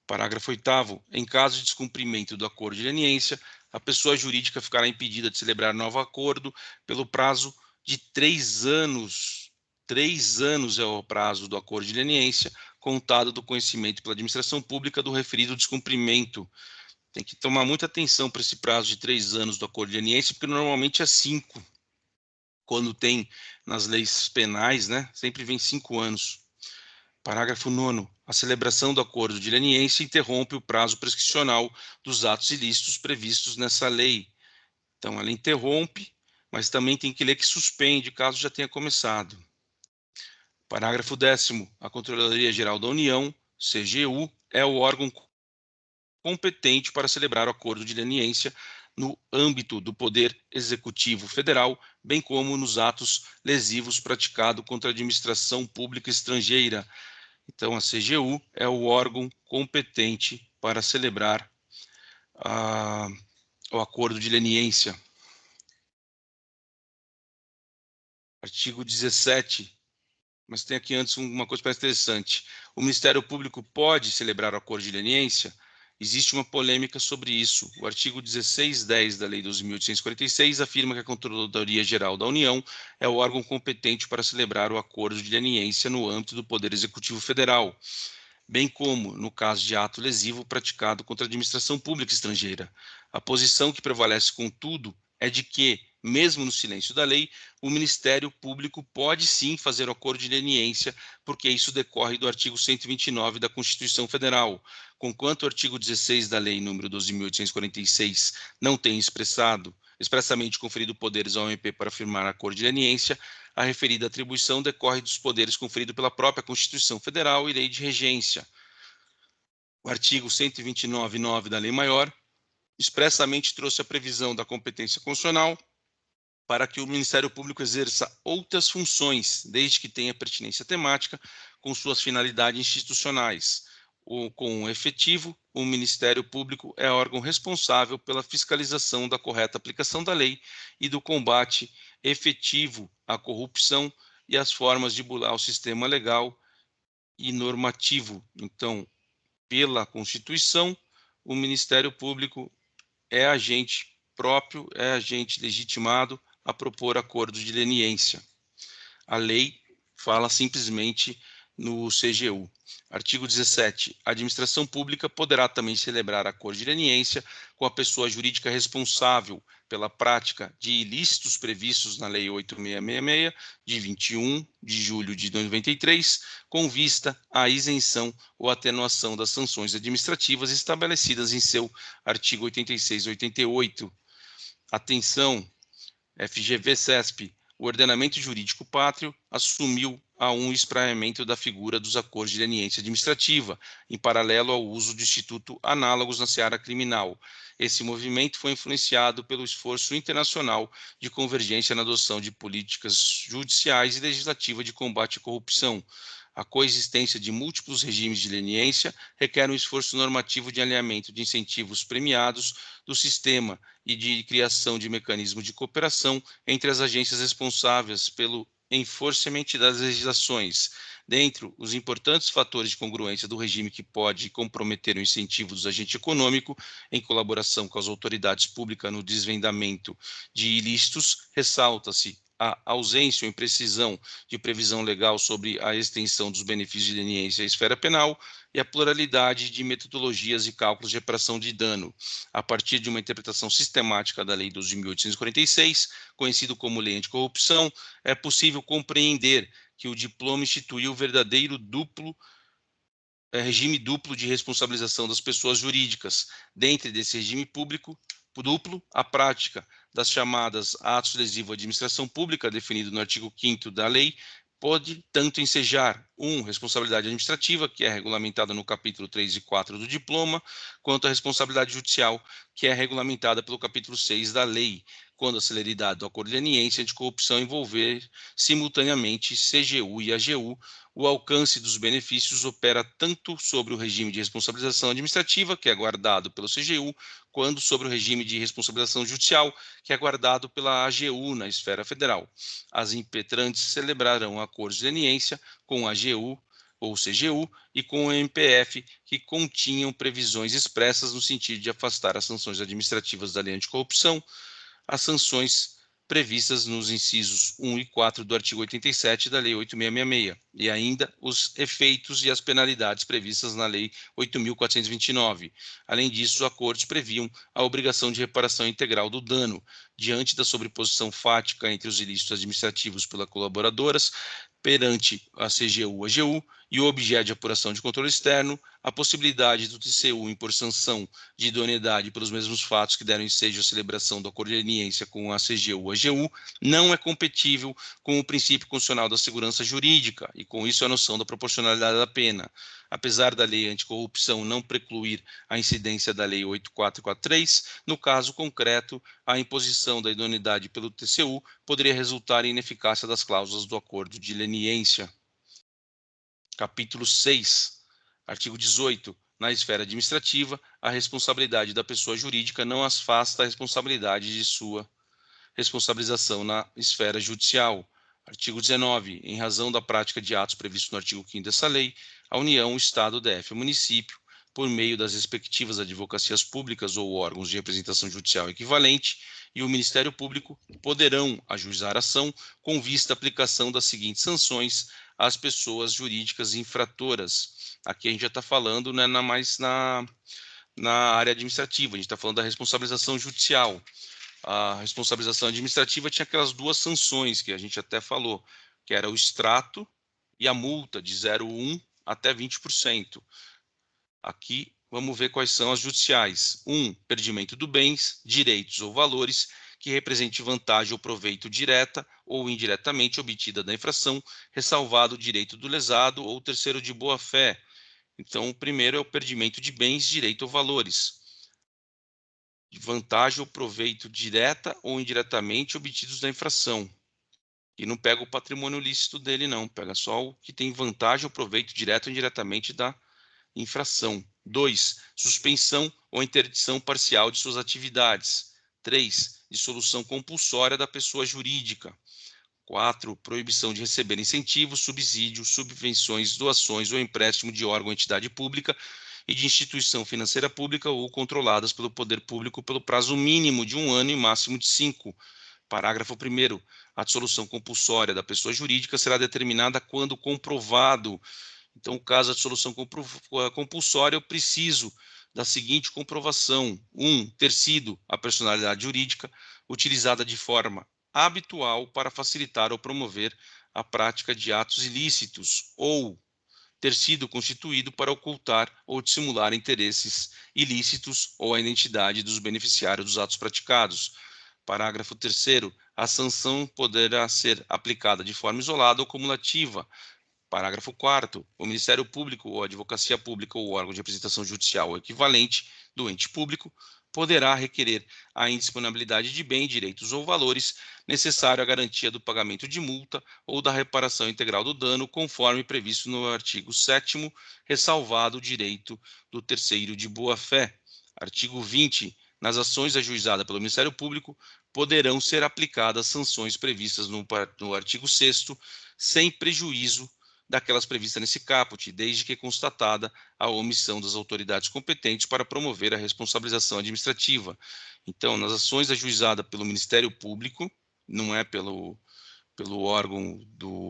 Parágrafo 8º. Em caso de descumprimento do acordo de leniência, a pessoa jurídica ficará impedida de celebrar novo acordo pelo prazo de 3 anos. 3 anos é o prazo do acordo de leniência, contado do conhecimento pela administração pública do referido descumprimento. Tem que tomar muita atenção para esse prazo de 3 anos do acordo de leniência, porque normalmente é 5. Quando tem nas leis penais, né, sempre vem 5 anos. Parágrafo 9º. A celebração do acordo de leniência interrompe o prazo prescricional dos atos ilícitos previstos nessa lei. Então, ela interrompe, mas também tem que ler que suspende, caso já tenha começado. Parágrafo 10º. A Controladoria Geral da União, CGU, é o órgão competente para celebrar o acordo de leniência no âmbito do Poder Executivo Federal, bem como nos atos lesivos praticados contra a administração pública estrangeira. Então, a CGU é o órgão competente para celebrar o acordo de leniência. Artigo 17. Mas tem aqui antes uma coisa mais interessante. O Ministério Público pode celebrar o acordo de leniência? Existe uma polêmica sobre isso. O artigo 1610 da Lei 12.846 afirma que a Controladoria Geral da União é o órgão competente para celebrar o acordo de leniência no âmbito do Poder Executivo Federal, bem como no caso de ato lesivo praticado contra a administração pública estrangeira. A posição que prevalece, contudo, é de que, mesmo no silêncio da lei, o Ministério Público pode sim fazer o acordo de leniência, porque isso decorre do artigo 129 da Constituição Federal. Conquanto o artigo 16 da Lei nº 12.846 não tem expressamente conferido poderes ao MP para firmar acordo de leniência, a referida atribuição decorre dos poderes conferidos pela própria Constituição Federal e Lei de Regência. O artigo 129.9 da Lei Maior expressamente trouxe a previsão da competência constitucional para que o Ministério Público exerça outras funções, desde que tenha pertinência temática com suas finalidades institucionais. com efetivo, o Ministério Público é órgão responsável pela fiscalização da correta aplicação da lei e do combate efetivo à corrupção e às formas de bular o sistema legal e normativo. Então, pela Constituição, o Ministério Público é agente próprio, é agente legitimado a propor acordos de leniência. A lei fala simplesmente no CGU. Artigo 17. A administração pública poderá também celebrar acordo de leniência com a pessoa jurídica responsável pela prática de ilícitos previstos na Lei 8666, de 21 de julho de 93, com vista à isenção ou atenuação das sanções administrativas estabelecidas em seu artigo 86 e 88. Atenção, FGV-CESP. O ordenamento jurídico pátrio assumiu a um espraiamento da figura dos acordos de leniência administrativa, em paralelo ao uso de instituto análogos na seara criminal. Esse movimento foi influenciado pelo esforço internacional de convergência na adoção de políticas judiciais e legislativas de combate à corrupção. A coexistência de múltiplos regimes de leniência requer um esforço normativo de alinhamento de incentivos premiados do sistema e de criação de mecanismos de cooperação entre as agências responsáveis pelo enforcement das legislações. Dentre os importantes fatores de congruência do regime que pode comprometer o incentivo dos agentes econômicos em colaboração com as autoridades públicas no desvendamento de ilícitos, ressalta-se a ausência ou imprecisão de previsão legal sobre a extensão dos benefícios de leniência à esfera penal e a pluralidade de metodologias e cálculos de reparação de dano. A partir de uma interpretação sistemática da Lei 12.846, conhecido como Lei Anticorrupção, é possível compreender que o diploma instituiu o verdadeiro regime duplo de responsabilização das pessoas jurídicas. Dentre desse regime público duplo, a prática das chamadas atos lesivos à administração pública, definido no artigo 5º da lei, pode tanto ensejar responsabilidade administrativa, que é regulamentada no capítulo 3 e 4 do diploma, quanto a responsabilidade judicial, que é regulamentada pelo capítulo 6 da lei, quando a celeridade do acordo de leniência anticorrupção envolver simultaneamente CGU e AGU. O alcance dos benefícios opera tanto sobre o regime de responsabilização administrativa, que é guardado pelo CGU, quanto sobre o regime de responsabilização judicial, que é guardado pela AGU na esfera federal. As impetrantes celebrarão acordos de leniência com a AGU ou CGU e com o MPF, que continham previsões expressas no sentido de afastar as sanções administrativas da lei anticorrupção, as sanções previstas nos incisos 1 e 4 do artigo 87 da Lei 8666, e ainda os efeitos e as penalidades previstas na Lei 8.429. Além disso, os acordos previam a obrigação de reparação integral do dano, diante da sobreposição fática entre os ilícitos administrativos pelas colaboradoras, perante a CGU, AGU, e o objeto de apuração de controle externo, a possibilidade do TCU impor sanção de idoneidade pelos mesmos fatos que deram ensejo à celebração do acordo de leniência com a CGU, AGU, não é compatível com o princípio constitucional da segurança jurídica e, com isso, a noção da proporcionalidade da pena. Apesar da lei anticorrupção não precluir a incidência da lei 8443, no caso concreto, a imposição da idoneidade pelo TCU poderia resultar em ineficácia das cláusulas do acordo de leniência. Capítulo 6, artigo 18. Na esfera administrativa, a responsabilidade da pessoa jurídica não afasta a responsabilidade de sua responsabilização na esfera judicial. Artigo 19. Em razão da prática de atos previstos no artigo 5º dessa lei, a União, o Estado, o DF e o município, por meio das respectivas advocacias públicas ou órgãos de representação judicial equivalente, e o Ministério Público poderão ajuizar ação com vista à aplicação das seguintes sanções às pessoas jurídicas infratoras. Aqui a gente já está falando, né, mais na área administrativa, a gente está falando da responsabilização judicial. A responsabilização administrativa tinha aquelas duas sanções que a gente até falou, que era o extrato e a multa de 0,1% até 20%. Aqui vamos ver quais são as judiciais. 1. Perdimento de bens, direitos ou valores que represente vantagem ou proveito direta ou indiretamente obtida da infração, ressalvado o direito do lesado ou terceiro de boa-fé. Então, o primeiro é o perdimento de bens, direito ou valores. Vantagem ou proveito direta ou indiretamente obtidos da infração. E não pega o patrimônio lícito dele, não. Pega só o que tem vantagem ou proveito direto ou indiretamente da infração. 2. Suspensão ou interdição parcial de suas atividades. 3. Dissolução compulsória da pessoa jurídica. 4. Proibição de receber incentivos, subsídios, subvenções, doações ou empréstimo de órgão ou entidade pública e de instituição financeira pública ou controladas pelo poder público pelo prazo mínimo de 1 ano e máximo de 5. Parágrafo 1º. A dissolução compulsória da pessoa jurídica será determinada quando comprovado. Então, caso a dissolução compulsória, eu preciso da seguinte comprovação. 1. Ter sido a personalidade jurídica utilizada de forma habitual para facilitar ou promover a prática de atos ilícitos, ou ter sido constituído para ocultar ou dissimular interesses ilícitos ou a identidade dos beneficiários dos atos praticados. Parágrafo 3º. A sanção poderá ser aplicada de forma isolada ou cumulativa. Parágrafo 4º. O Ministério Público ou a Advocacia Pública ou órgão de representação judicial ou equivalente do ente público poderá requerer a indisponibilidade de bens, direitos ou valores necessário à garantia do pagamento de multa ou da reparação integral do dano, conforme previsto no artigo 7º, ressalvado o direito do terceiro de boa-fé. Artigo 20. Nas ações ajuizadas pelo Ministério Público, poderão ser aplicadas sanções previstas no artigo 6º, sem prejuízo daquelas previstas nesse caput, desde que constatada a omissão das autoridades competentes para promover a responsabilização administrativa. Então, nas ações ajuizadas pelo Ministério Público, não é pelo órgão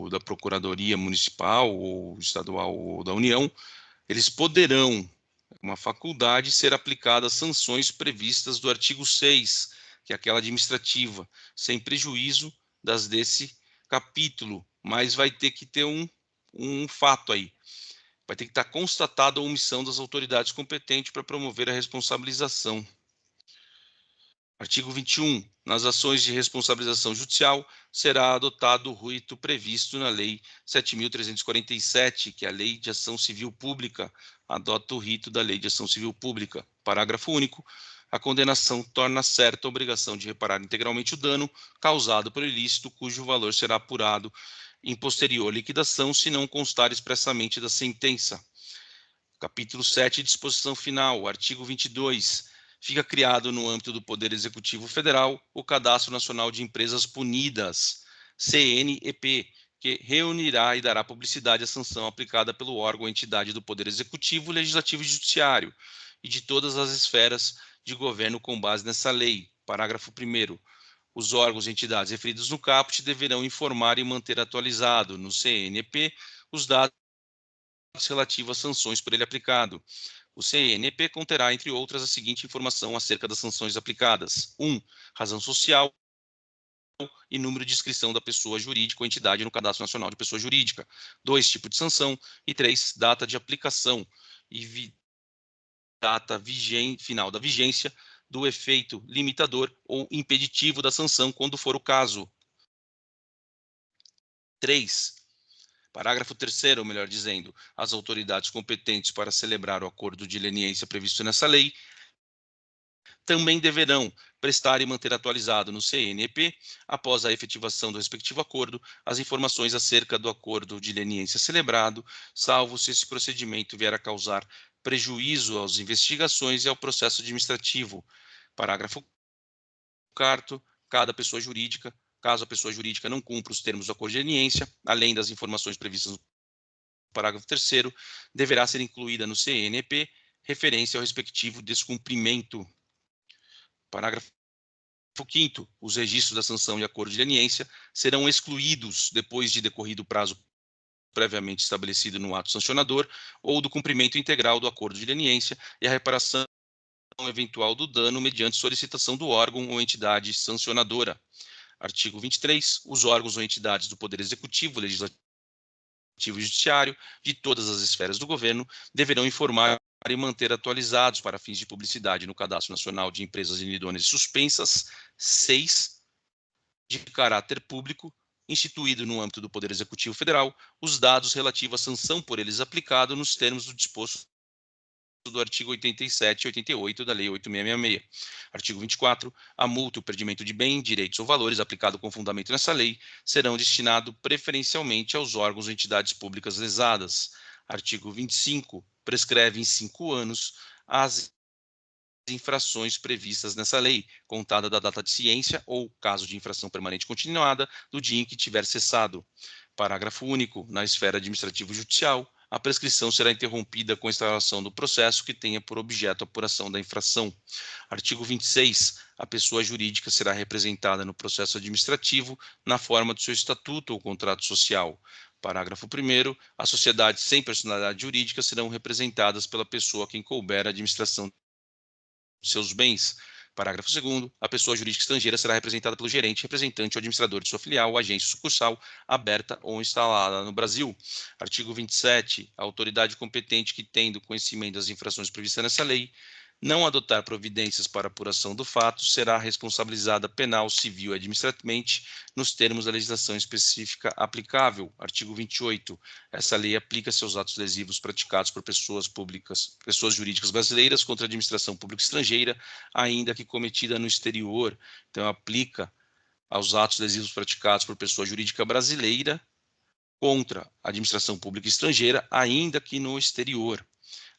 da Procuradoria Municipal ou Estadual ou da União, eles poderão, uma faculdade, ser aplicadas sanções previstas do artigo 6, que é aquela administrativa, sem prejuízo das desse capítulo, mas vai ter que ter um fato aí. Vai ter que estar constatada a omissão das autoridades competentes para promover a responsabilização. Artigo 21. Nas ações de responsabilização judicial, será adotado o rito previsto na Lei 7.347, que é a Lei de Ação Civil Pública, adota o rito da Lei de Ação Civil Pública. Parágrafo único. A condenação torna certa a obrigação de reparar integralmente o dano causado pelo ilícito, cujo valor será apurado em posterior liquidação, se não constar expressamente da sentença. Capítulo 7, disposição final. Artigo 22. Fica criado no âmbito do Poder Executivo Federal o Cadastro Nacional de Empresas Punidas, CNEP, que reunirá e dará publicidade à sanção aplicada pelo órgão ou entidade do Poder Executivo, Legislativo e Judiciário e de todas as esferas de governo com base nessa lei. Parágrafo 1º. Os órgãos e entidades referidos no caput deverão informar e manter atualizado no CNEP os dados relativos às sanções por ele aplicado. O CNEP conterá, entre outras, a seguinte informação acerca das sanções aplicadas. 1. Razão social e número de inscrição da pessoa jurídica ou entidade no Cadastro Nacional de Pessoa Jurídica. 2. Tipo de sanção. E 3. Data de aplicação e data final da vigência do efeito limitador ou impeditivo da sanção, quando for o caso. 3. Parágrafo 3º, melhor dizendo, as autoridades competentes para celebrar o acordo de leniência previsto nessa lei também deverão prestar e manter atualizado no CNEP, após a efetivação do respectivo acordo, as informações acerca do acordo de leniência celebrado, salvo se esse procedimento vier a causar prejuízo às investigações e ao processo administrativo. Parágrafo 4º, caso a pessoa jurídica não cumpra os termos do acordo de leniência, além das informações previstas no parágrafo 3º, deverá ser incluída no CNEP referência ao respectivo descumprimento. Parágrafo 5º, os registros da sanção e acordo de leniência serão excluídos depois de decorrido o prazo previamente estabelecido no ato sancionador ou do cumprimento integral do acordo de leniência e a reparação eventual do dano mediante solicitação do órgão ou entidade sancionadora. Artigo 23. Os órgãos ou entidades do Poder Executivo, Legislativo e Judiciário de todas as esferas do governo deverão informar e manter atualizados para fins de publicidade no Cadastro Nacional de Empresas Inidôneas e Suspensas, 6, de caráter público, instituído no âmbito do Poder Executivo Federal, os dados relativos à sanção por eles aplicado nos termos do disposto do artigo 87 e 88 da Lei 8.666. Artigo 24. A multa e o perdimento de bem, direitos ou valores aplicado com fundamento nessa lei serão destinados preferencialmente aos órgãos ou entidades públicas lesadas. Artigo 25. prescreve em 5 anos as infrações previstas nessa lei, contada da data de ciência ou, caso de infração permanente continuada, do dia em que tiver cessado. Parágrafo único. Na esfera administrativo-judicial, a prescrição será interrompida com a instauração do processo que tenha por objeto a apuração da infração. Artigo 26. A pessoa jurídica será representada no processo administrativo na forma do seu estatuto ou contrato social. Parágrafo 1º. As sociedades sem personalidade jurídica serão representadas pela pessoa a quem couber a administração de seus bens. Parágrafo 2º. A pessoa jurídica estrangeira será representada pelo gerente, representante ou administrador de sua filial ou agência sucursal aberta ou instalada no Brasil. Artigo 27. A autoridade competente que, tendo conhecimento das infrações previstas nessa lei, não adotar providências para apuração do fato, será responsabilizada penal, civil e administrativamente nos termos da legislação específica aplicável. Artigo 28. Essa lei aplica-se aos atos lesivos praticados por pessoas jurídicas brasileiras contra a administração pública estrangeira, ainda que cometida no exterior. Então, aplica aos atos lesivos praticados por pessoa jurídica brasileira contra a administração pública estrangeira, ainda que no exterior.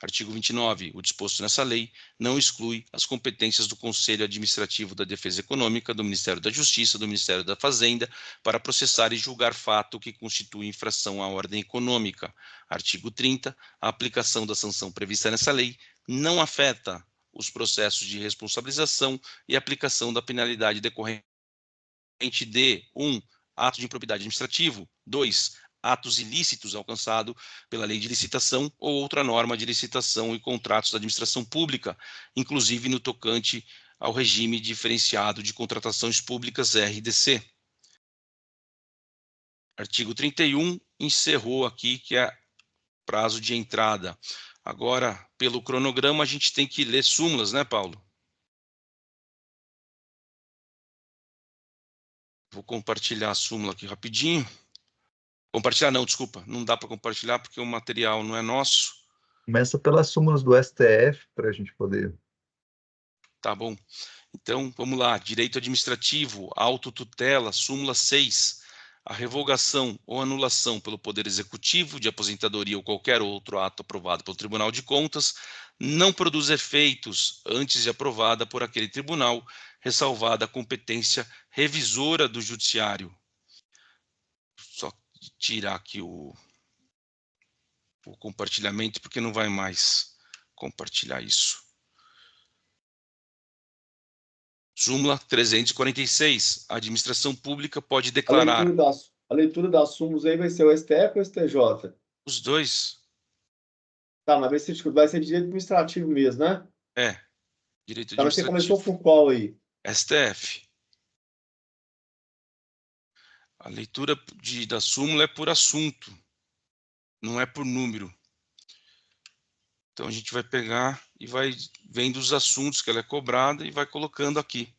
Artigo 29. O disposto nessa lei não exclui as competências do Conselho Administrativo da Defesa Econômica, do Ministério da Justiça, do Ministério da Fazenda, para processar e julgar fato que constitui infração à ordem econômica. Artigo 30. A aplicação da sanção prevista nessa lei não afeta os processos de responsabilização e aplicação da penalidade decorrente de 1. Ato de improbidade administrativo. 2. Atos ilícitos alcançado pela lei de licitação ou outra norma de licitação e contratos da administração pública, inclusive no tocante ao regime diferenciado de contratações públicas RDC. Artigo 31, encerrou aqui, que é prazo de entrada. Agora, pelo cronograma, a gente tem que ler súmulas, né, Paulo? Vou compartilhar a súmula aqui rapidinho. Compartilhar não, desculpa, não dá para compartilhar porque o material não é nosso. Começa pelas súmulas do STF, para a gente poder... Tá bom. Então, vamos lá. Direito administrativo, autotutela, súmula 6. A revogação ou anulação pelo Poder Executivo de aposentadoria ou qualquer outro ato aprovado pelo Tribunal de Contas não produz efeitos antes de aprovada por aquele tribunal, ressalvada a competência revisora do Judiciário. Só tirar aqui o compartilhamento, porque não vai mais compartilhar isso. Súmula 346. A administração pública pode declarar... A leitura das súmulas aí vai ser o STF ou o STJ? Os dois. Tá, mas vai ser direito administrativo mesmo, né? É. Direito Tá, mas você administrativo. começou por qual aí? STF. A leitura da súmula é por assunto, não é por número. Então, a gente vai pegar e vai vendo os assuntos que ela é cobrada e vai colocando aqui.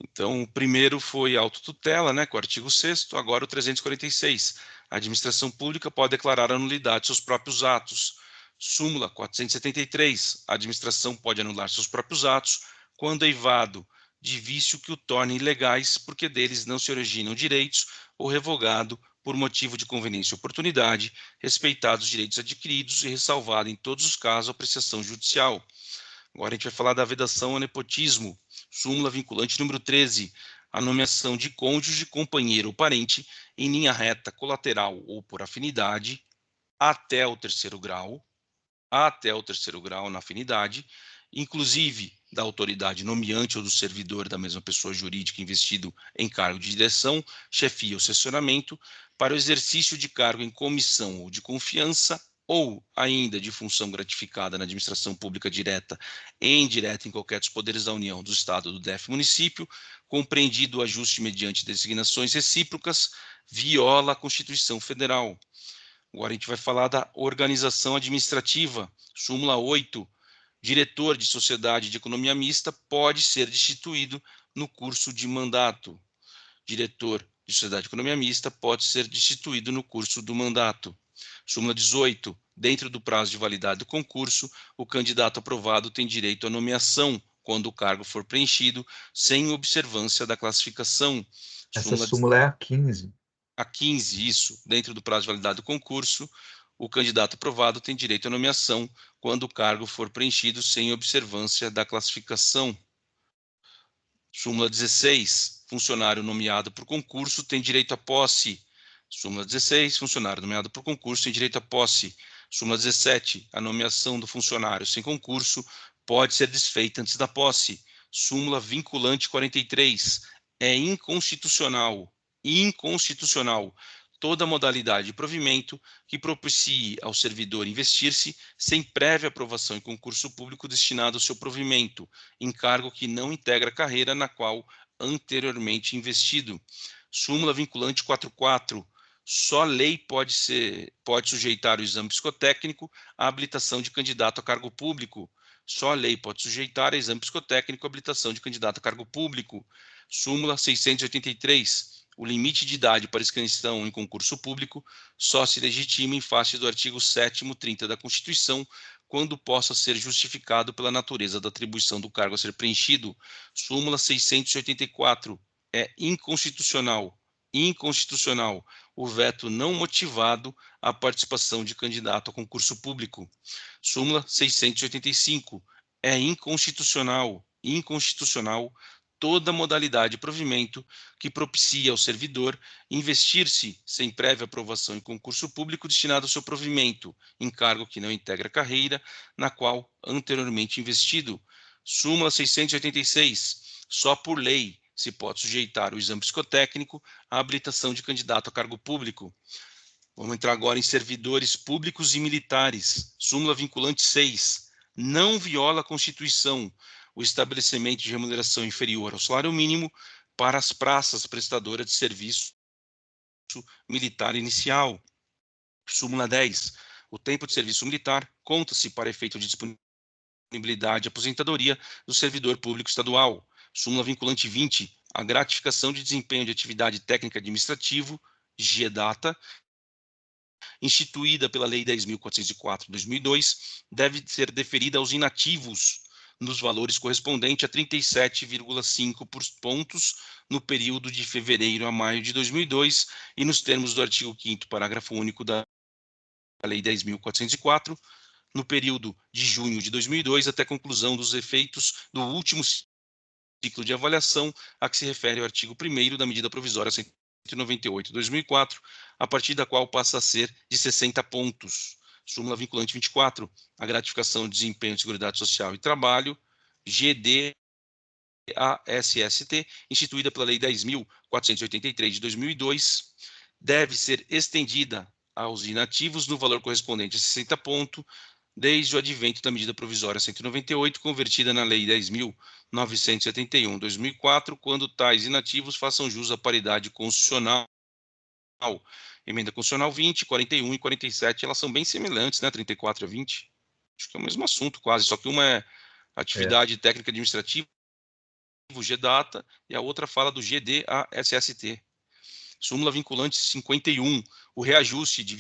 Então, o primeiro foi autotutela, né, com o artigo 6º, agora o 346. A administração pública pode declarar a nulidade de seus próprios atos. Súmula 473. A administração pode anular seus próprios atos quando eivado de vício que o torne ilegais, porque deles não se originam direitos, ou revogado por motivo de conveniência e oportunidade, respeitados os direitos adquiridos e ressalvado em todos os casos a apreciação judicial. Agora a gente vai falar da vedação ao nepotismo. Súmula vinculante número 13. A nomeação de cônjuge, companheiro ou parente em linha reta, colateral ou por afinidade, até o terceiro grau na afinidade, inclusive da autoridade nomeante ou do servidor da mesma pessoa jurídica investido em cargo de direção, chefia ou assessoramento, para o exercício de cargo em comissão ou de confiança, ou ainda de função gratificada na administração pública direta e indireta em qualquer dos poderes da União, do Estado, do DF município, compreendido o ajuste mediante designações recíprocas, viola a Constituição Federal. Agora a gente vai falar da organização administrativa. Súmula 8. Diretor de sociedade de economia mista pode ser destituído no curso de mandato. Diretor de sociedade de economia mista pode ser destituído no curso do mandato. Súmula 18. Dentro do prazo de validade do concurso, o candidato aprovado tem direito à nomeação quando o cargo for preenchido, sem observância da classificação. Essa súmula é a 15. A 15, isso. Dentro do prazo de validade do concurso, o candidato aprovado tem direito à nomeação quando o cargo for preenchido sem observância da classificação. Súmula 16, funcionário nomeado por concurso tem direito à posse. Súmula 16, funcionário nomeado por concurso tem direito à posse. Súmula 17, a nomeação do funcionário sem concurso pode ser desfeita antes da posse. Súmula vinculante 43, é inconstitucional toda modalidade de provimento que propicie ao servidor investir-se sem prévia aprovação em concurso público destinado ao seu provimento, em cargo que não integra a carreira na qual anteriormente investido. Súmula vinculante 44. Só lei pode sujeitar o exame psicotécnico à habilitação de candidato a cargo público. Só a lei pode sujeitar a exame psicotécnico à habilitação de candidato a cargo público. Súmula 683. O limite de idade para inscrição em concurso público só se legitima em face do artigo 7º 30 da Constituição, quando possa ser justificado pela natureza da atribuição do cargo a ser preenchido. Súmula 684. É inconstitucional o veto não motivado à participação de candidato a concurso público. Súmula 685. É inconstitucional toda modalidade de provimento que propicia ao servidor investir-se sem prévia aprovação em concurso público destinado ao seu provimento, em cargo que não integra a carreira na qual anteriormente investido. Súmula 686. Só por lei se pode sujeitar o exame psicotécnico à habilitação de candidato a cargo público. Vamos entrar agora em servidores públicos e militares. Súmula vinculante 6. Não viola a Constituição o estabelecimento de remuneração inferior ao salário mínimo para as praças prestadoras de serviço militar inicial. Súmula 10. O tempo de serviço militar conta-se para efeito de disponibilidade e aposentadoria do servidor público estadual. Súmula vinculante 20. A gratificação de desempenho de atividade técnica administrativo, GEDATA, instituída pela Lei 10.404 de 2002, deve ser deferida aos inativos nos valores correspondentes a 37,5 pontos no período de fevereiro a maio de 2002 e nos termos do artigo 5º, parágrafo único da Lei 10.404, no período de junho de 2002 até a conclusão dos efeitos do último ciclo de avaliação a que se refere o artigo 1º da medida provisória 198 de 2004, a partir da qual passa a ser de 60 pontos. Súmula vinculante 24, a gratificação de desempenho de Seguridade Social e Trabalho, GDASST, instituída pela Lei 10.483 de 2002, deve ser estendida aos inativos no valor correspondente a 60 pontos, desde o advento da medida provisória 198, convertida na Lei 10.971 de 2004, quando tais inativos façam jus à paridade constitucional. Emenda Constitucional 20, 41 e 47, elas são bem semelhantes, né? 34 a 20. Acho que é o mesmo assunto quase, só que uma é atividade técnica administrativa, GDATA, e a outra fala do GDASST. Súmula vinculante 51, o reajuste de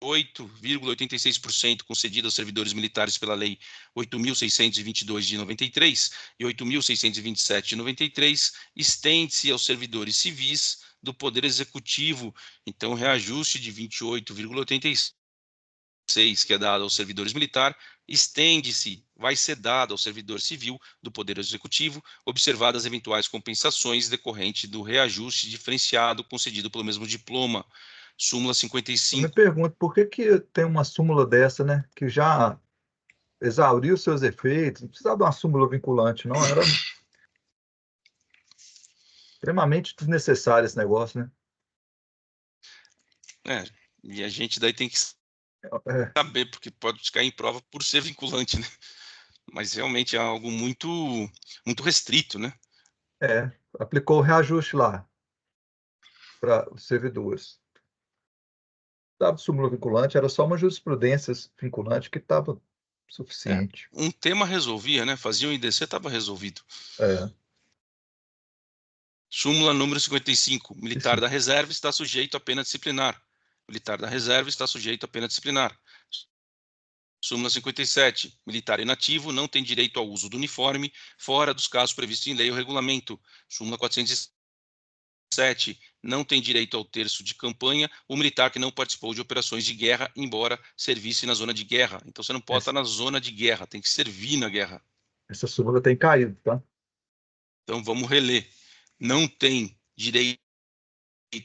28,86% concedido aos servidores militares pela Lei 8.622 de 93 e 8.627 de 93, estende-se aos servidores civis do Poder Executivo. Então, o reajuste de 28,86%, que é dado aos servidores militares, estende-se, vai ser dado ao servidor civil do Poder Executivo, observadas eventuais compensações decorrentes do reajuste diferenciado concedido pelo mesmo diploma. Súmula 55. Eu me pergunto, por que tem uma súmula dessa, né? Que já exauriu seus efeitos, não precisava de uma súmula vinculante, não? Era extremamente desnecessário esse negócio, né? E a gente daí tem que saber, porque pode cair em prova por ser vinculante, né? Mas realmente é algo muito, muito restrito, né? Aplicou o reajuste lá para os servidores. Estava súmula vinculante, era só uma jurisprudência vinculante que estava suficiente. Um tema resolvia, né? Fazia um IDC, estava resolvido. Súmula número 55. Militar da reserva está sujeito a pena disciplinar. Militar da reserva está sujeito a pena disciplinar. Súmula 57. Militar inativo não tem direito ao uso do uniforme, fora dos casos previstos em lei ou regulamento. Súmula 407. não tem direito ao terço de campanha o militar que não participou de operações de guerra, embora servisse na zona de guerra. Então você não pode estar na zona de guerra, tem que servir na guerra. Essa súmula tem caído, tá? Então vamos reler. Não tem direito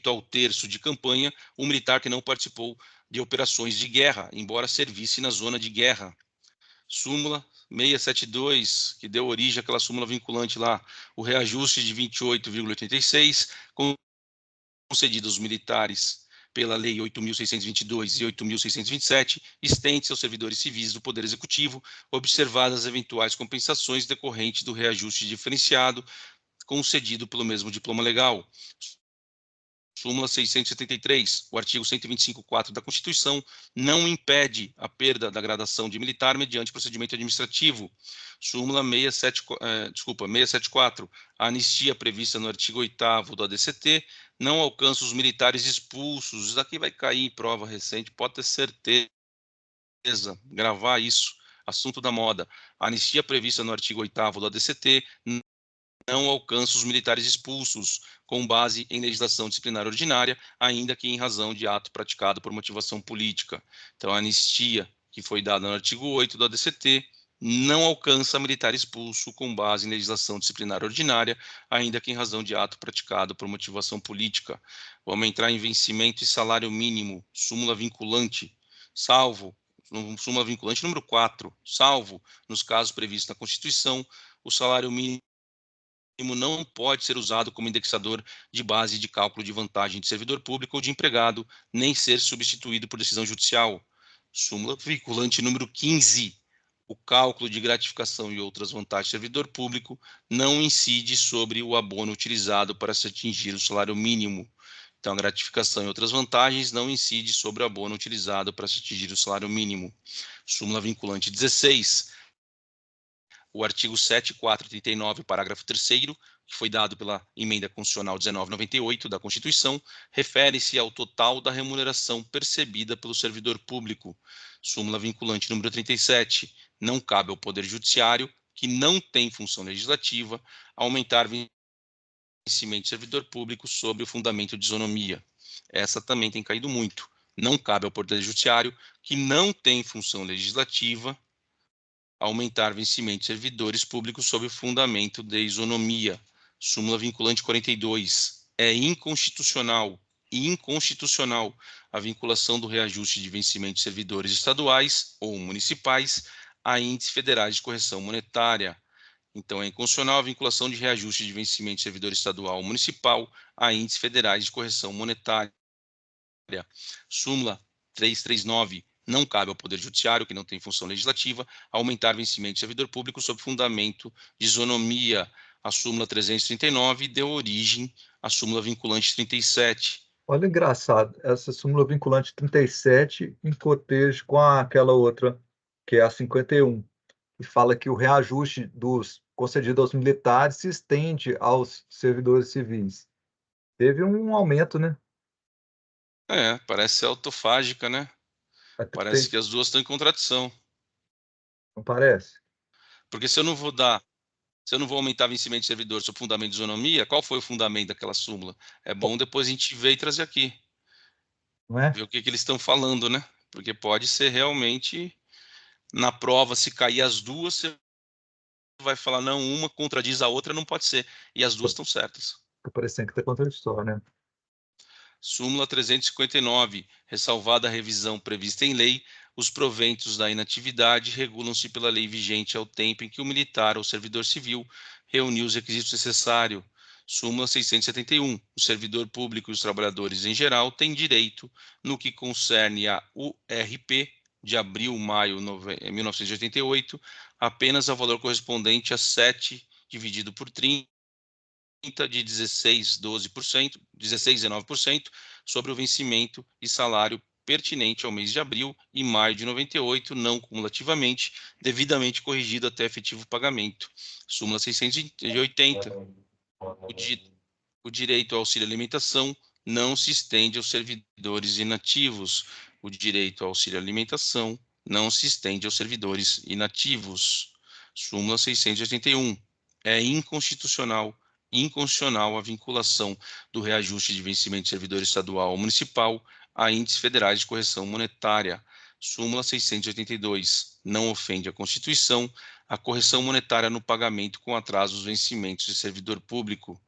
ao terço de campanha o militar que não participou de operações de guerra, embora servisse na zona de guerra. Súmula 672, que deu origem àquela súmula vinculante lá, o reajuste de 28,86, concedido aos militares pela Lei 8.622 e 8.627, estende-se aos servidores civis do Poder Executivo, observadas as eventuais compensações decorrentes do reajuste diferenciado concedido pelo mesmo diploma legal. Súmula 673, o artigo 125.4 da Constituição não impede a perda da gradação de militar mediante procedimento administrativo. Súmula 674, a anistia prevista no artigo 8º do ADCT não alcança os militares expulsos. Isso aqui vai cair em prova recente, pode ter certeza, gravar isso, assunto da moda. A anistia prevista no artigo 8º do ADCT não alcança os militares expulsos, com base em legislação disciplinar ordinária, ainda que em razão de ato praticado por motivação política. Então, a anistia que foi dada no artigo 8 do ADCT não alcança militar expulso com base em legislação disciplinar ordinária, ainda que em razão de ato praticado por motivação política. Vamos entrar em vencimento e salário mínimo, súmula vinculante, salvo, súmula vinculante número 4, salvo, nos casos previstos na Constituição, o salário mínimo não pode ser usado como indexador de base de cálculo de vantagem de servidor público ou de empregado, nem ser substituído por decisão judicial. Súmula vinculante número 15. O cálculo de gratificação e outras vantagens de servidor público não incide sobre o abono utilizado para se atingir o salário mínimo. Então, a gratificação e outras vantagens não incide sobre o abono utilizado para se atingir o salário mínimo. Súmula vinculante 16. O artigo 7.439, parágrafo 3º, que foi dado pela Emenda Constitucional 1998 da Constituição, refere-se ao total da remuneração percebida pelo servidor público. Súmula vinculante número 37. Não cabe ao Poder Judiciário, que não tem função legislativa, aumentar vencimento de servidor público sob o fundamento de isonomia. Essa também tem caído muito. Não cabe ao Poder Judiciário, que não tem função legislativa, aumentar vencimento de servidores públicos sob o fundamento de isonomia. Súmula vinculante 42. É inconstitucional a vinculação do reajuste de vencimento de servidores estaduais ou municipais a índices federais de correção monetária. Então, é inconstitucional a vinculação de reajuste de vencimento de servidor estadual ou municipal a índices federais de correção monetária. Súmula 339. Não cabe ao Poder Judiciário, que não tem função legislativa, aumentar vencimento de servidor público sob fundamento de isonomia. A súmula 339 deu origem à súmula vinculante 37. Olha, engraçado, essa súmula vinculante 37 em cotejo com aquela outra, que é a 51, que fala que o reajuste dos concedido aos militares se estende aos servidores civis. Teve um aumento, né? Parece ser autofágica, né? Parece que as duas estão em contradição. Não parece? Porque se eu não vou aumentar vencimento de servidor sob fundamento de isonomia, qual foi o fundamento daquela súmula? É bom depois a gente ver e trazer aqui. Não é? Ver o que eles estão falando, né? Porque pode ser realmente, na prova, se cair as duas, você vai falar, não, uma contradiz a outra, não pode ser. E as duas estão certas. Fica parecendo que está contraditório, né? Súmula 359, ressalvada a revisão prevista em lei, os proventos da inatividade regulam-se pela lei vigente ao tempo em que o militar ou servidor civil reuniu os requisitos necessários. Súmula 671. O servidor público e os trabalhadores em geral têm direito, no que concerne a URP, de abril-maio 1988, apenas ao valor correspondente a 7 dividido por 30, de 16,9% sobre o vencimento e salário pertinente ao mês de abril e maio de 98, não cumulativamente, devidamente corrigido até efetivo pagamento. Súmula 680. O direito ao auxílio alimentação não se estende aos servidores inativos. O direito ao auxílio alimentação não se estende aos servidores inativos. Súmula 681. É inconstitucional inconstitucional a vinculação do reajuste de vencimento de servidor estadual ou municipal a índices federais de correção monetária. Súmula 682. Não ofende a Constituição a correção monetária no pagamento com atraso dos vencimentos de servidor público.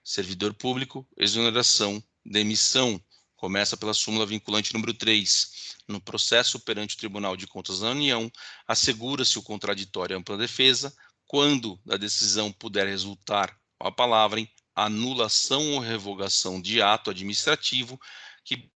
Servidor público, exoneração, demissão. Começa pela súmula vinculante número 3. No processo perante o Tribunal de Contas da União, assegura-se o contraditório ampla defesa, quando da decisão puder resultar a palavra em anulação ou revogação de ato administrativo que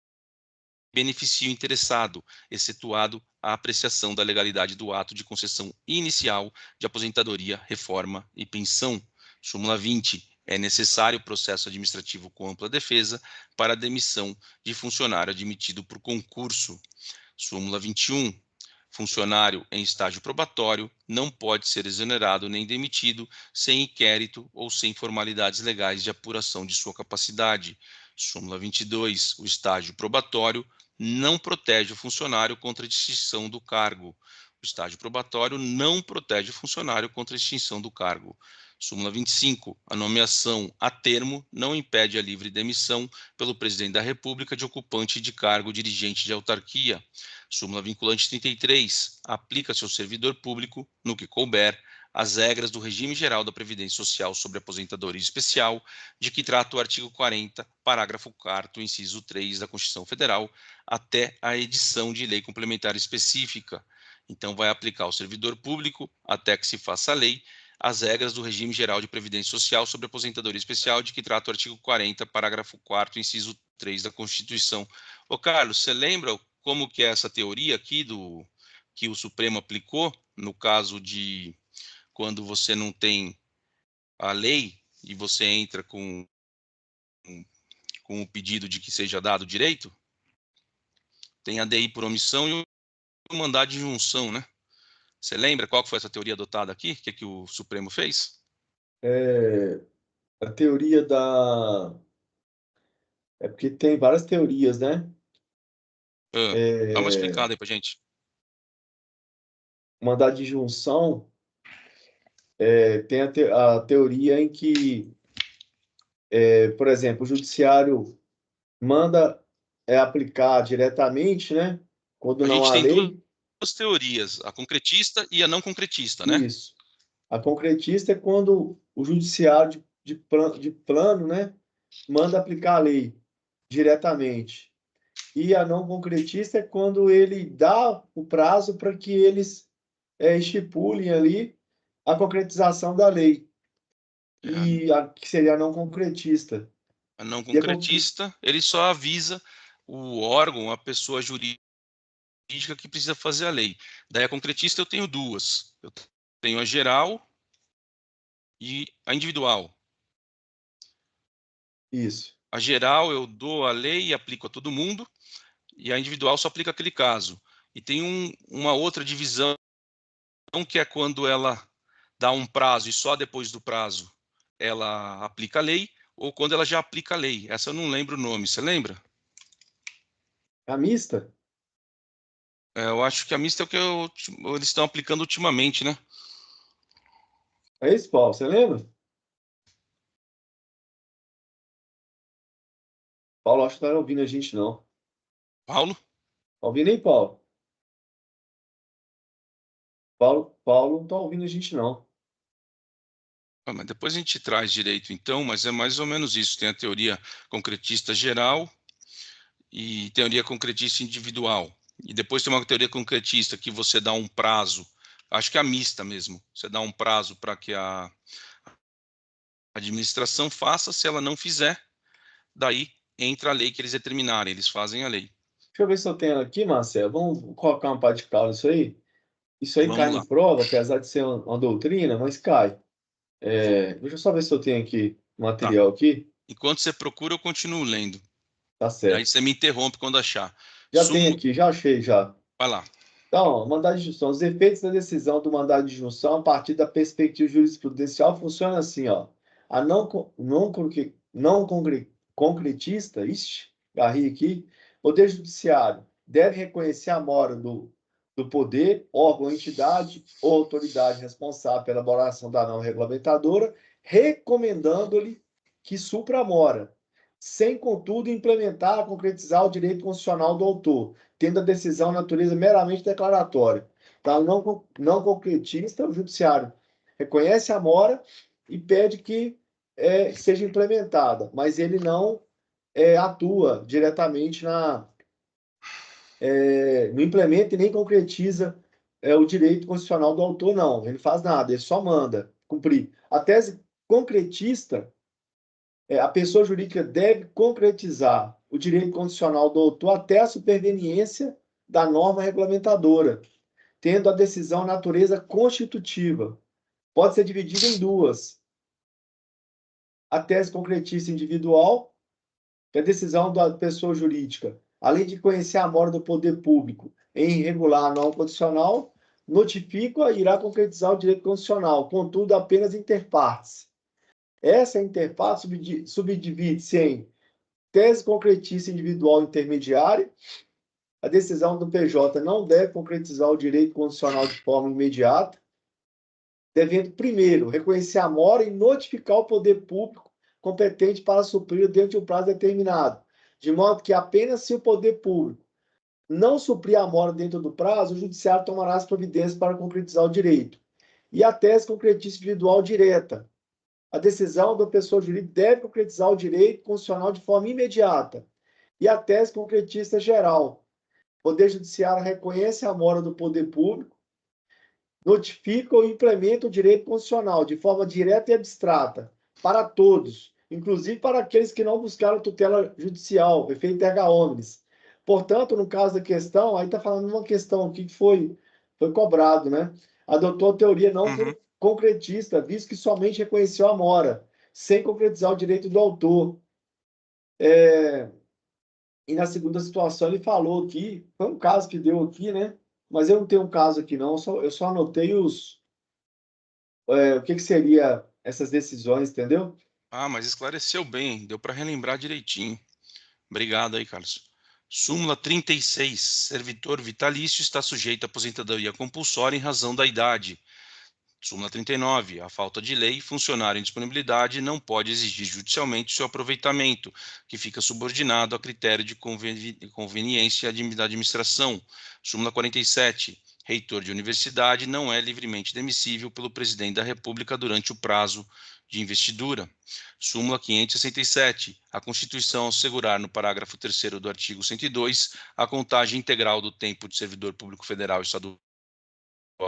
beneficie o interessado, excetuado a apreciação da legalidade do ato de concessão inicial de aposentadoria, reforma e pensão. Súmula 20. É necessário processo administrativo com ampla defesa para a demissão de funcionário admitido por concurso. Súmula 21. Funcionário em estágio probatório não pode ser exonerado nem demitido sem inquérito ou sem formalidades legais de apuração de sua capacidade. Súmula 22. O estágio probatório não protege o funcionário contra a extinção do cargo. O estágio probatório não protege o funcionário contra a extinção do cargo. Súmula 25. A nomeação a termo não impede a livre demissão pelo presidente da República de ocupante de cargo dirigente de autarquia. Súmula vinculante 33. Aplica-se ao servidor público, no que couber, as regras do regime geral da Previdência Social sobre aposentadoria especial, de que trata o artigo 40, parágrafo 4º, inciso 3 da Constituição Federal, até a edição de lei complementar específica. Então, vai aplicar ao servidor público, até que se faça a lei, as regras do regime geral de Previdência Social sobre aposentadoria especial, de que trata o artigo 40, parágrafo 4º, inciso 3 da Constituição. Ô, Carlos, você lembra como que é essa teoria aqui que o Supremo aplicou, no caso de quando você não tem a lei e você entra com o pedido de que seja dado direito? Tem a DI por omissão e o mandado de junção, né? Você lembra qual que foi essa teoria adotada aqui? O que o Supremo fez? A teoria da... É porque tem várias teorias, né? Dá uma explicada aí pra gente. Mandado de junção tem a teoria em que, por exemplo, o judiciário manda aplicar diretamente, né? Quando A não gente há tem lei. duas teorias, a concretista e a não concretista, né? Isso. A concretista é quando o judiciário de plano, né, manda aplicar a lei diretamente. E a não concretista é quando ele dá o prazo para que eles estipulem ali a concretização da lei. E que seria a não concretista. A não concretista, ele só avisa o órgão, a pessoa jurídica que precisa fazer a lei. Daí a concretista eu tenho duas. Eu tenho a geral e a individual. Isso. A geral eu dou a lei e aplico a todo mundo, e a individual só aplica aquele caso. E tem uma outra divisão, que é quando ela dá um prazo e só depois do prazo ela aplica a lei, ou quando ela já aplica a lei. Essa eu não lembro o nome, você lembra? A mista? Eu acho que a mista é o que eles estão aplicando ultimamente, né? É isso, Paulo? Você lembra? Paulo, acho que não está ouvindo a gente, não. Paulo? Tá ouvindo aí, Paulo? Paulo não está ouvindo a gente, não. Mas depois a gente traz direito, então, mas é mais ou menos isso. Tem a teoria concretista geral e teoria concretista individual. E depois tem uma teoria concretista que você dá um prazo, acho que é a mista mesmo, você dá um prazo para que a administração faça, se ela não fizer, daí entra a lei que eles determinarem, eles fazem a lei. Deixa eu ver se eu tenho aqui, Marcelo. Vamos colocar uma pá de cal nisso aí? Isso aí cai Vamos lá. em prova, apesar de ser uma doutrina, mas cai. Deixa eu só ver se eu tenho aqui material aqui. Enquanto você procura, eu continuo lendo. Tá Daí certo. você me interrompe quando achar. Já tem aqui, já achei já. Vai lá. Então, mandado de junção. Os efeitos da decisão do mandado de junção a partir da perspectiva jurisprudencial funciona assim, ó. A concretista, garri aqui, o Poder Judiciário deve reconhecer a mora do do poder, órgão, entidade ou autoridade responsável pela elaboração da norma regulamentadora, recomendando-lhe que supra a mora, sem, contudo, implementar, concretizar o direito constitucional do autor, tendo a decisão natureza meramente declaratória. Então, não concretista, o judiciário reconhece a mora e pede que seja implementada, mas ele não atua diretamente não implementa e nem concretiza o direito constitucional do autor, não. Ele faz nada, ele só manda cumprir. A tese concretista, a pessoa jurídica deve concretizar o direito constitucional do autor até a superveniência da norma regulamentadora, tendo a decisão natureza constitutiva. Pode ser dividida em duas. A tese concretista individual, que é a decisão da pessoa jurídica, além de conhecer a mora do poder público em regular a norma constitucional, notifica e irá concretizar o direito constitucional, contudo, apenas inter partes. Essa interparte subdivide-se em tese concretista individual intermediária. A decisão do PJ não deve concretizar o direito constitucional de forma imediata, devendo, primeiro, reconhecer a mora e notificar o poder público competente para suprir dentro de um prazo determinado, de modo que apenas se o poder público não suprir a mora dentro do prazo, o judiciário tomará as providências para concretizar o direito. E a tese concretista individual direta. A decisão da pessoa jurídica deve concretizar o direito constitucional de forma imediata. E a tese concretista geral. O Poder Judiciário reconhece a mora do poder público, notifica ou implementa o direito constitucional de forma direta e abstrata para todos, inclusive para aqueles que não buscaram tutela judicial, efeito erga omnes. Portanto, no caso da questão, aí está falando de uma questão aqui que foi cobrado, né? Adotou a teoria não concretista, visto que somente reconheceu a mora, sem concretizar o direito do autor. E na segunda situação ele falou aqui, foi um caso que deu aqui, né? Mas eu não tenho um caso aqui não, eu só anotei o que seria essas decisões, entendeu? Ah, mas esclareceu bem, deu para relembrar direitinho. Obrigado aí, Carlos. Súmula 36. Servidor vitalício está sujeito à aposentadoria compulsória em razão da idade. Súmula 39. A falta de lei, funcionário em disponibilidade não pode exigir judicialmente seu aproveitamento, que fica subordinado a critério de conveniência da administração. Súmula 47. Reitor de universidade não é livremente demissível pelo presidente da República durante o prazo de investidura. Súmula 567. A Constituição, ao assegurar no parágrafo 3º do artigo 102 a contagem integral do tempo de servidor público federal e estadual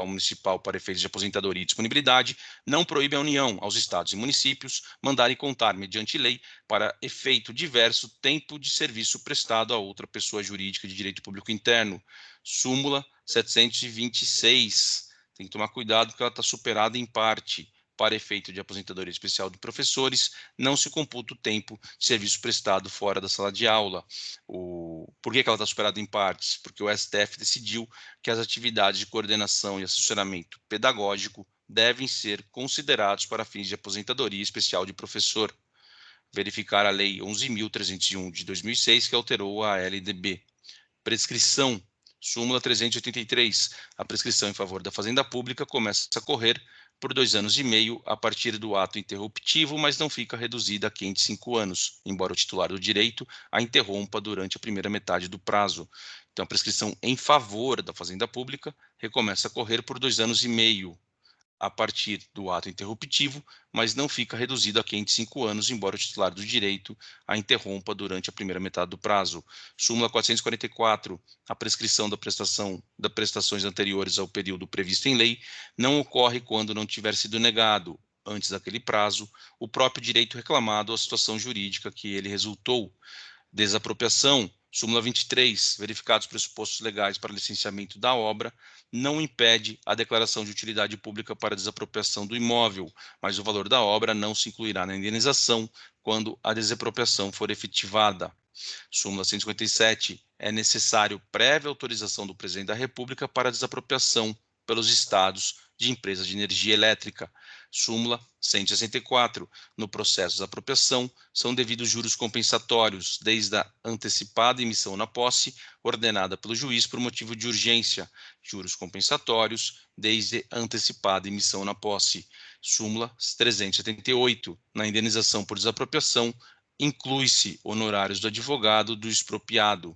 municipal para efeitos de aposentadoria e disponibilidade, não proíbe a União, aos estados e municípios, mandarem contar, mediante lei, para efeito diverso, tempo de serviço prestado a outra pessoa jurídica de direito público interno. Súmula 726. Tem que tomar cuidado porque ela está superada em parte. Para efeito de aposentadoria especial de professores, não se computa o tempo de serviço prestado fora da sala de aula. Por que ela está superada em partes? Porque o STF decidiu que as atividades de coordenação e assessoramento pedagógico devem ser considerados para fins de aposentadoria especial de professor. Verificar a Lei 11.301 de 2006, que alterou a LDB. Prescrição. Súmula 383. A prescrição em favor da Fazenda Pública começa a correr por 2 anos e meio a partir do ato interruptivo, mas não fica reduzida a 505 anos, embora o titular do direito a interrompa durante a primeira metade do prazo. Então, a prescrição em favor da Fazenda Pública recomeça a correr por 2 anos e meio a partir do ato interruptivo, mas não fica reduzido a 505 anos, embora o titular do direito a interrompa durante a primeira metade do prazo. Súmula 444. A prescrição das prestações anteriores ao período previsto em lei não ocorre quando não tiver sido negado, antes daquele prazo, o próprio direito reclamado ou a situação jurídica que ele resultou. Desapropriação. Súmula 23. Verificados os pressupostos legais para licenciamento da obra, não impede a declaração de utilidade pública para desapropriação do imóvel, mas o valor da obra não se incluirá na indenização quando a desapropriação for efetivada. Súmula 157. É necessário prévia autorização do presidente da República para desapropriação pelos estados de empresas de energia elétrica. Súmula 164. No processo de apropriação, são devidos juros compensatórios, desde a antecipada emissão na posse, ordenada pelo juiz por motivo de urgência. Juros compensatórios, desde a antecipada emissão na posse. Súmula 378. Na indenização por desapropriação, inclui-se honorários do advogado do expropriado.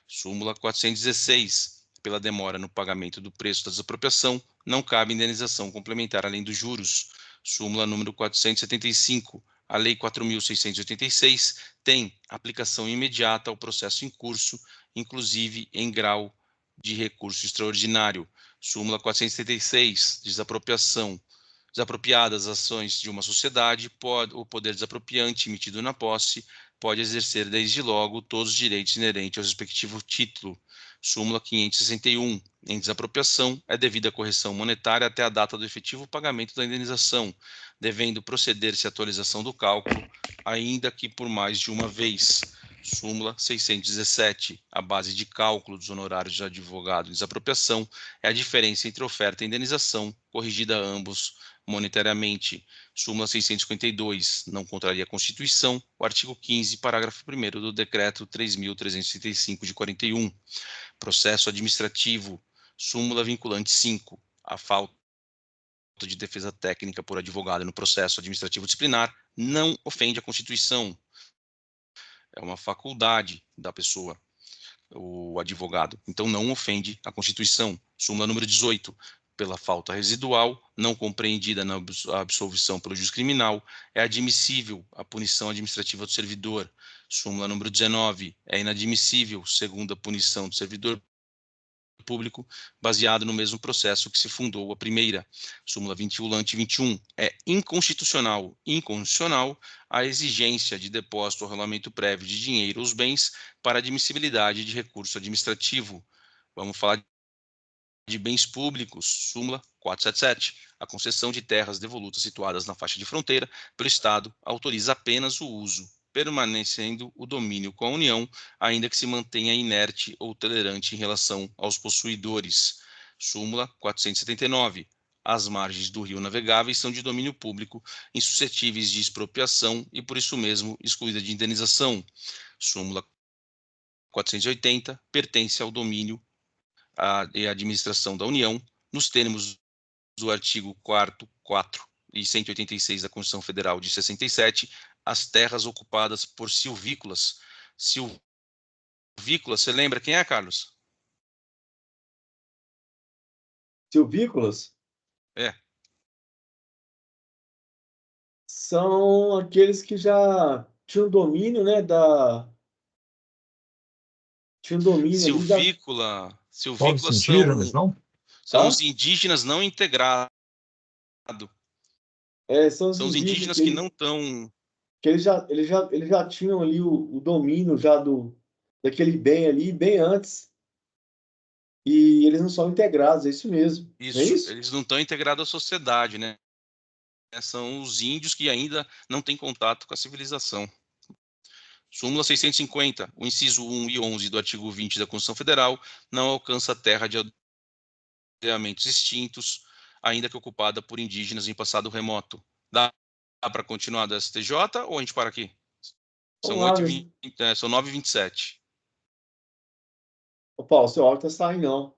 Súmula 416. Pela demora no pagamento do preço da desapropriação, não cabe indenização complementar além dos juros. Súmula número 475. A Lei 4.686 tem aplicação imediata ao processo em curso, inclusive em grau de recurso extraordinário. Súmula 476. Desapropriadas ações de uma sociedade, o poder desapropriante emitido na posse pode exercer desde logo todos os direitos inerentes ao respectivo título. Súmula 561. Em desapropriação, é devida a correção monetária até a data do efetivo pagamento da indenização, devendo proceder-se à atualização do cálculo, ainda que por mais de uma vez. Súmula 617. A base de cálculo dos honorários de advogado em desapropriação é a diferença entre oferta e indenização, corrigida a ambos monetariamente. Súmula 652. Não contraria a Constituição o artigo 15, parágrafo 1º do Decreto 3.335 de 41. Processo administrativo. Súmula vinculante 5. A falta de defesa técnica por advogado no processo administrativo disciplinar não ofende a Constituição. É uma faculdade da pessoa, o advogado. Então, não ofende a Constituição. Súmula número 18. Pela falta residual, não compreendida na absolvição pelo juiz criminal, é admissível a punição administrativa do servidor. Súmula número 19. É inadmissível, segundo a punição do servidor público, baseado no mesmo processo que se fundou a primeira. Súmula vinculante 21. É inconstitucional a exigência de depósito ao regulamento prévio de dinheiro ou os bens para admissibilidade de recurso administrativo. Vamos falar de bens públicos. Súmula 477. A concessão de terras devolutas situadas na faixa de fronteira pelo Estado autoriza apenas o uso, permanecendo o domínio com a União, ainda que se mantenha inerte ou tolerante em relação aos possuidores. Súmula 479. As margens do rio navegáveis são de domínio público, insuscetíveis de expropriação e, por isso mesmo, excluída de indenização. Súmula 480. Pertence ao domínio e à administração da União, nos termos do artigo 4º e 186 da Constituição Federal de 67, as terras ocupadas por silvícolas. Silvícolas, você lembra quem é, Carlos? Silvícolas? É. São aqueles que já tinham domínio, né, tinha um domínio ali da... Povos indígenas, não? São os indígenas não integrados. São os indígenas que não estão... Que eles já tinham ali o domínio já daquele bem ali, bem antes. E eles não são integrados, é isso mesmo. Isso, não é isso? Eles não estão integrados à sociedade, né? São os índios que ainda não têm contato com a civilização. Súmula 650. O inciso 1 e 11 do artigo 20 da Constituição Federal não alcança a terra de aldeamentos extintos, ainda que ocupada por indígenas em passado remoto. Dá para continuar do STJ ou a gente para aqui? São 9h27. Ô, Paulo, seu áudio está saindo, não.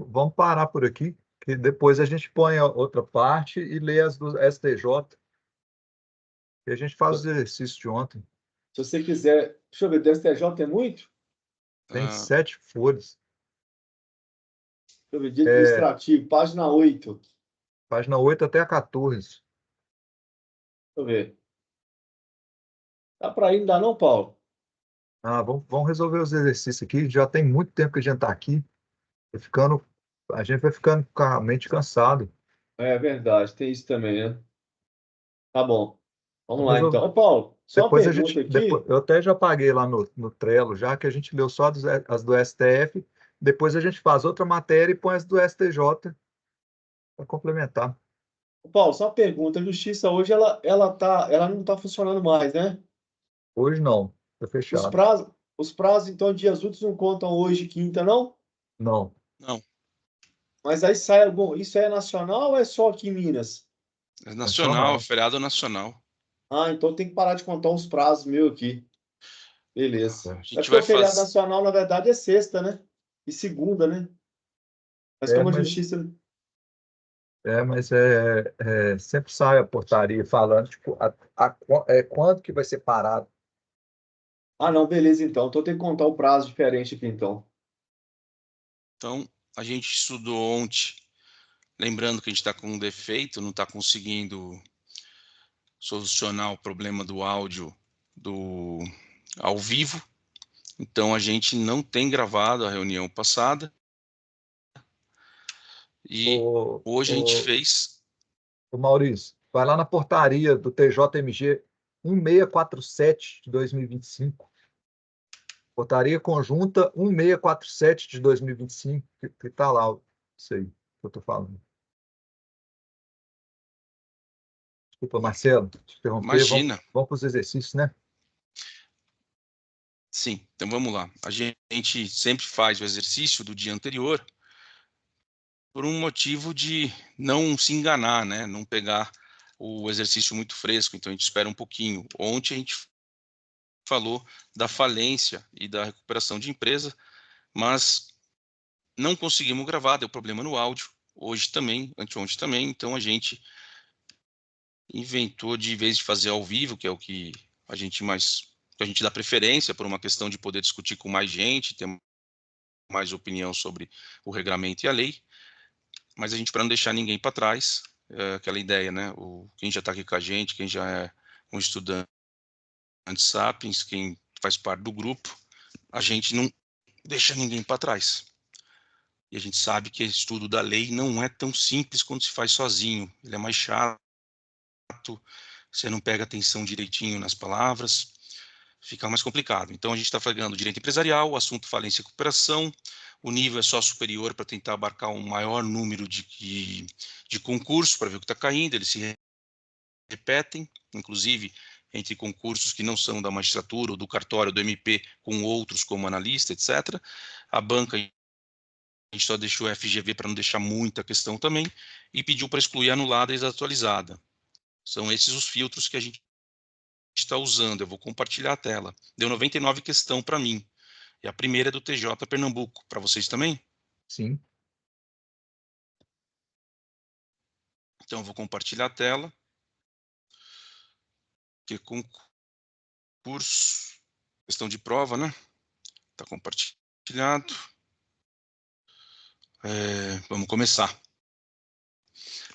Vamos parar por aqui, que depois a gente põe a outra parte e lê as do STJ. E a gente faz o exercício de ontem. Se você quiser... Deixa eu ver, do STJ tem muito? Tem 7 folhas. Deixa eu ver, direito administrativo, página 8. Página 8 até a 14. Deixa eu ver. Dá para ir, não dá não, Paulo? Vamos resolver os exercícios aqui. Já tem muito tempo que a gente está aqui. A gente vai ficando com a mente cansado. É verdade, tem isso também, né? Tá bom. Vamos lá, então. Ô, Paulo, só uma Depois pergunta aqui. eu até já paguei lá no Trello, já que a gente leu só as do STF. Depois a gente faz outra matéria e põe as do STJ para complementar. Ô, Paulo, só uma pergunta. A justiça hoje ela não está funcionando mais, né? Hoje não, está fechado. Os prazos, então, dias úteis não contam hoje, quinta, não? Não. Não. Mas aí sai algum... Isso é nacional ou é só aqui em Minas? É nacional, feriado nacional. Ah, então tem que parar de contar uns prazos meus aqui. Beleza. A É gente porque vai o feriado fazer. nacional, na verdade, é sexta, né? E segunda, né? Mas como a justiça. Mas sempre sai a portaria falando, tipo, quando que vai ser parado. Ah, não, beleza, então. Então tem que contar o prazo diferente aqui, então. Então, a gente estudou ontem, lembrando que a gente está com um defeito, não está conseguindo solucionar o problema do áudio do ao vivo. Então, a gente não tem gravado a reunião passada. E hoje a gente fez. O Maurício, vai lá na portaria do TJMG 1647 de 2025. Portaria conjunta 1647 de 2025, que está lá, isso aí que eu estou falando. Desculpa, Marcelo, te interromper. Imagina. Vamos para os exercícios, né? Sim, então vamos lá. A gente sempre faz o exercício do dia anterior por um motivo de não se enganar, né? Não pegar o exercício muito fresco, então a gente espera um pouquinho. Ontem a gente falou da falência e da recuperação de empresa, mas não conseguimos gravar, deu problema no áudio. Hoje também, anteontem também, então a gente inventou de, em vez de fazer ao vivo, que é o que a gente dá preferência por uma questão de poder discutir com mais gente, ter mais opinião sobre o regramento e a lei, mas a gente, para não deixar ninguém para trás, aquela ideia, né? Quem já está aqui com a gente, quem já é um estudante Sapiens, quem faz parte do grupo, a gente não deixa ninguém para trás. E a gente sabe que o estudo da lei não é tão simples quando se faz sozinho. Ele é mais chato, você não pega atenção direitinho nas palavras, fica mais complicado. Então a gente está falando direito empresarial, o assunto falência e recuperação, o nível é só superior para tentar abarcar um maior número de concursos para ver o que está caindo, eles se repetem, inclusive entre concursos que não são da magistratura ou do cartório do MP com outros como analista, etc. A banca, a gente só deixou a FGV para não deixar muita questão também, e pediu para excluir anulada e desatualizada. São esses os filtros que a gente está usando. Eu vou compartilhar a tela. Deu 99 questão para mim. E a primeira é do TJ Pernambuco. Para vocês também? Sim. Então, eu vou compartilhar a tela. Que concurso, questão de prova, né? Está compartilhado. Vamos começar.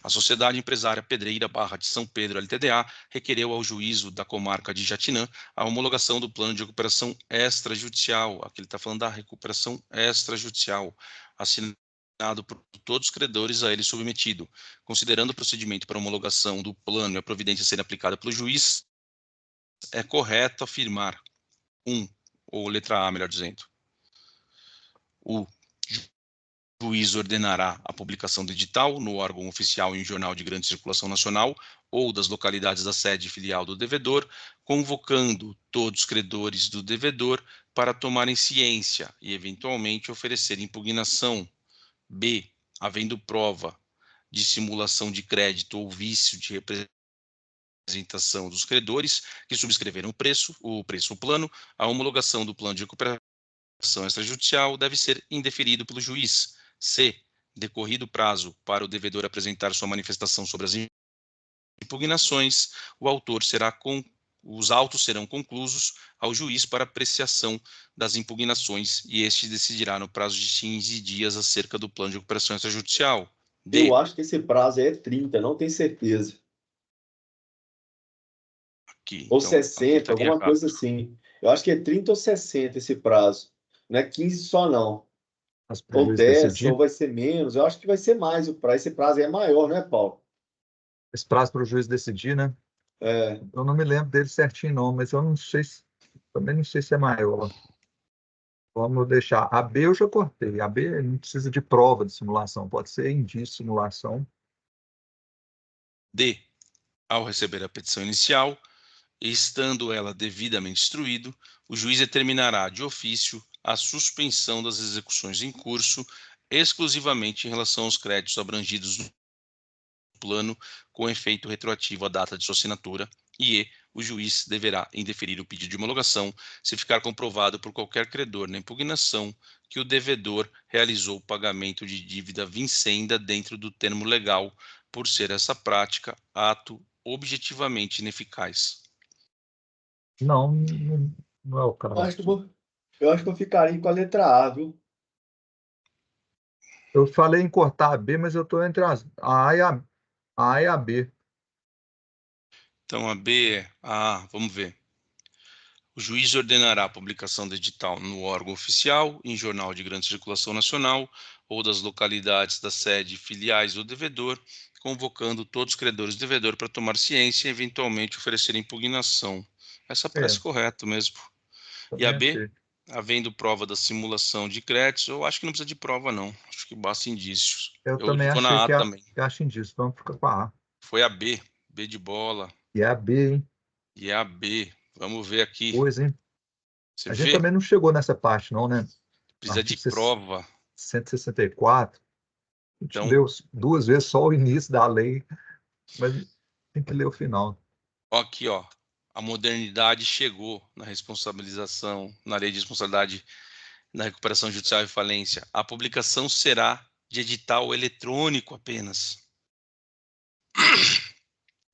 A Sociedade Empresária Pedreira Barra de São Pedro, LTDA, requereu ao juízo da comarca de Jatinã a homologação do plano de recuperação extrajudicial. Aqui ele está falando da recuperação extrajudicial, assinado por todos os credores a ele submetido. Considerando o procedimento para homologação do plano e a providência ser aplicada pelo juiz, é correto afirmar, ou letra A, melhor dizendo, o juiz ordenará a publicação do edital no órgão oficial em jornal de grande circulação nacional ou das localidades da sede filial do devedor, convocando todos os credores do devedor para tomarem ciência e, eventualmente, oferecer impugnação. B. Havendo prova de simulação de crédito ou vício de representação dos credores que subscreveram o plano, a homologação do plano de recuperação extrajudicial deve ser indeferido pelo juiz. C. Decorrido o prazo para o devedor apresentar sua manifestação sobre as impugnações, os autos serão conclusos ao juiz para apreciação das impugnações e este decidirá no prazo de 15 dias acerca do plano de recuperação extrajudicial. D. Eu acho que esse prazo é 30, não tenho certeza. Aqui, Ou então, 60, estaria alguma errado. coisa assim. Eu acho que é 30 ou 60 esse prazo. Não é 15 só, não. Ou 10, ou vai ser menos. Eu acho que vai ser mais o prazo. Esse prazo aí é maior, não é, Paulo? Esse prazo para o juiz decidir, né? É. Eu não me lembro dele certinho, não, mas eu não sei também não sei se é maior. Vamos deixar. A B eu já cortei. A B não precisa de prova de simulação, pode ser indício de simulação. D. Ao receber a petição inicial, e estando ela devidamente instruído, o juiz determinará de ofício a suspensão das execuções em curso, exclusivamente em relação aos créditos abrangidos no plano com efeito retroativo à data de sua assinatura, e o juiz deverá indeferir o pedido de homologação se ficar comprovado por qualquer credor na impugnação que o devedor realizou o pagamento de dívida vincenda dentro do termo legal, por ser essa prática ato objetivamente ineficaz. Não, não é o Eu acho que caso. eu acho que eu ficaria com a letra A, viu? Eu falei em cortar a B, mas eu estou entre a A e a B. Então, a B é vamos ver. O juiz ordenará a publicação do edital no órgão oficial, em jornal de grande circulação nacional ou das localidades da sede filiais do devedor, convocando todos os credores do devedor para tomar ciência e eventualmente oferecer impugnação. Essa parece É, correto mesmo. E a também B, achei. havendo prova da simulação de créditos, eu acho que não precisa de prova, não. Acho que basta indícios. Eu Eu também vou achei na A que também. acho indício. Vamos ficar com a A. Foi a B, B de bola. E é a B, hein? E é a B. Vamos ver aqui. Pois, hein? Você A gente vê? também não chegou nessa parte, não, né? Precisa de Artigo prova. 164. A gente Então, leu 2 vezes só o início da lei, mas tem que ler o final. aqui, ó. A modernidade chegou na responsabilização, na lei de responsabilidade na recuperação judicial e falência. A publicação será de edital eletrônico apenas.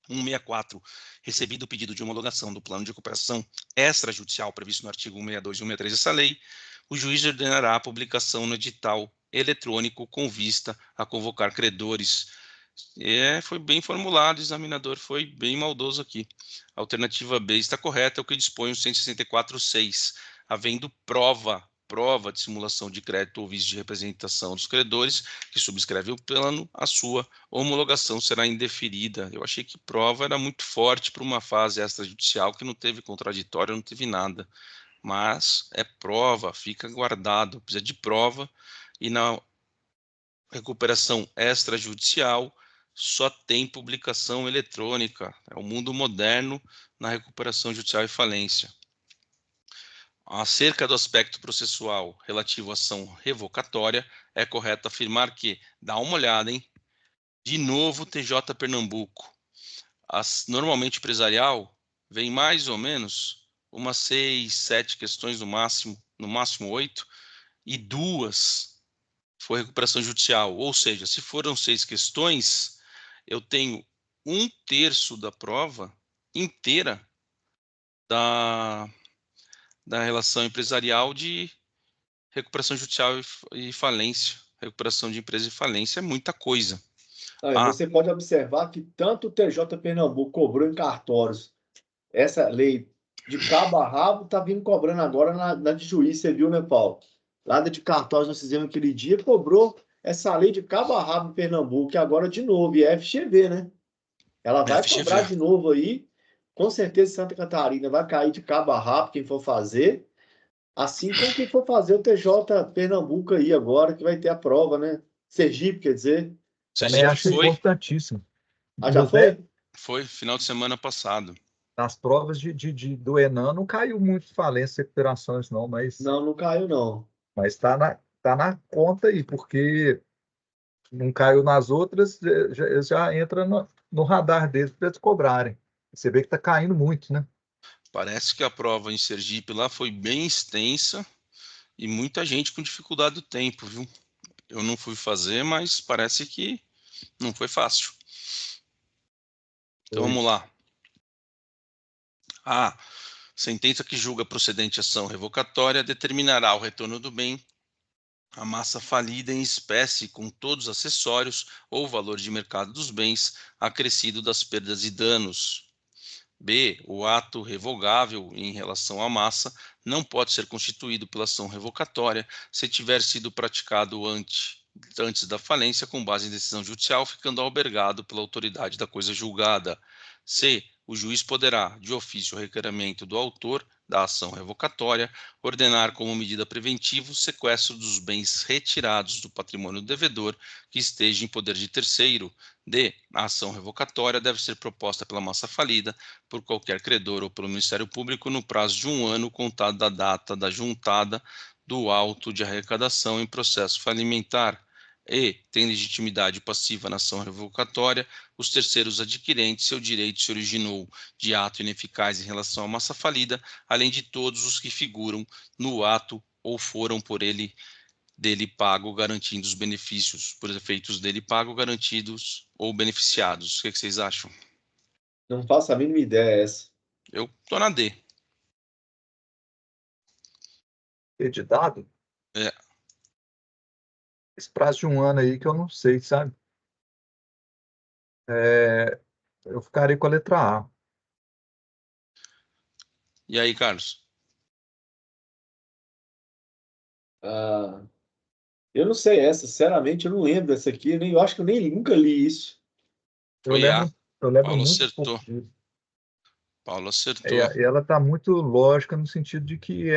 164. Recebido o pedido de homologação do plano de recuperação extrajudicial previsto no artigo 162 e 163 dessa lei, o juiz ordenará a publicação no edital eletrônico com vista a convocar credores. Foi bem formulado, o examinador foi bem maldoso aqui. A alternativa B está correta, é o que dispõe o 164.6, havendo prova de simulação de crédito ou vício de representação dos credores que subscrevem o plano, a sua homologação será indeferida. Eu achei que prova era muito forte para uma fase extrajudicial que não teve contraditório, não teve nada. Mas é prova, fica guardado, precisa de prova, e na recuperação extrajudicial só tem publicação eletrônica. É o mundo moderno na recuperação judicial e falência. Acerca do aspecto processual relativo à ação revocatória, é correto afirmar que, dá uma olhada, hein? De novo, TJ Pernambuco. Normalmente empresarial vem mais ou menos umas 6, 7 questões no máximo 8, e 2 foi recuperação judicial. Ou seja, se foram 6 questões, eu tenho 1/3 da prova inteira da relação empresarial de recuperação judicial e falência. Recuperação de empresa e falência é muita coisa. Aí você pode observar que tanto o TJ Pernambuco cobrou em cartórios essa lei de cabo a rabo, está vindo cobrando agora na de juiz, você viu, né, Paulo? Lá de cartórios nós fizemos aquele dia, cobrou essa lei de cabo a rabo em Pernambuco, e agora de novo, e é FGV, né? Ela vai cobrar FGV. de novo aí, com certeza Santa Catarina vai cair de cabo a rabo quem for fazer, assim como quem for fazer o TJ Pernambuco aí agora, que vai ter a prova, né? Sergipe, quer dizer. Também Sergipe acho foi, importantíssimo. Ah, já Nos 10 foi? foi final de semana passado. nas provas do Enan não caiu muito falência e recuperações, não, mas Não, não caiu, não. tá na conta aí, porque não caiu nas outras, já entra no radar deles para eles cobrarem. Você vê que está caindo muito, né? Parece que a prova em Sergipe lá foi bem extensa e muita gente com dificuldade do tempo, viu? Eu não fui fazer, mas parece que não foi fácil. Então Foi. vamos lá. A sentença que julga procedente ação revocatória determinará o retorno do bem, a massa falida em espécie com todos os acessórios ou valor de mercado dos bens acrescido das perdas e danos. B. O ato revogável em relação à massa não pode ser constituído pela ação revocatória se tiver sido praticado antes da falência com base em decisão judicial, ficando albergado pela autoridade da coisa julgada. C. O juiz poderá, de ofício ou requerimento do autor da ação revocatória, ordenar como medida preventiva o sequestro dos bens retirados do patrimônio do devedor que esteja em poder de terceiro. D. A ação revocatória deve ser proposta pela massa falida por qualquer credor ou pelo Ministério Público no prazo de 1 ano contado da data da juntada do auto de arrecadação em processo falimentar. e tem legitimidade passiva na ação revocatória, os terceiros adquirentes, seu direito se originou de ato ineficaz em relação à massa falida, além de todos os que figuram no ato ou foram por ele dele pago, garantindo os benefícios, por efeitos dele pago, garantidos ou beneficiados. O que vocês acham? Não faço a mínima ideia essa. Eu tô na D. De dado? É. Esse prazo de um ano aí que eu não sei, sabe? Eu ficaria com a letra A. E aí, Carlos? Ah, eu não sei essa, sinceramente, eu não lembro dessa aqui, eu acho que eu nem nunca li isso. Eu Foi A. lembro, eu lembro Paulo muito pouco acertou. disso. Paulo E acertou. e ela está muito lógica no sentido de que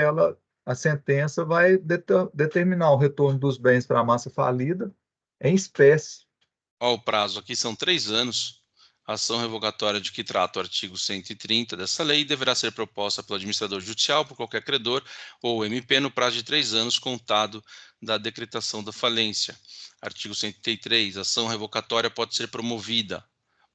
a sentença vai determinar o retorno dos bens para a massa falida em espécie. Ó, o prazo aqui são 3 anos. A ação revogatória de que trata o artigo 130 dessa lei deverá ser proposta pelo administrador judicial, por qualquer credor ou MP no prazo de 3 anos contado da decretação da falência. Artigo 133. A ação revocatória pode ser promovida: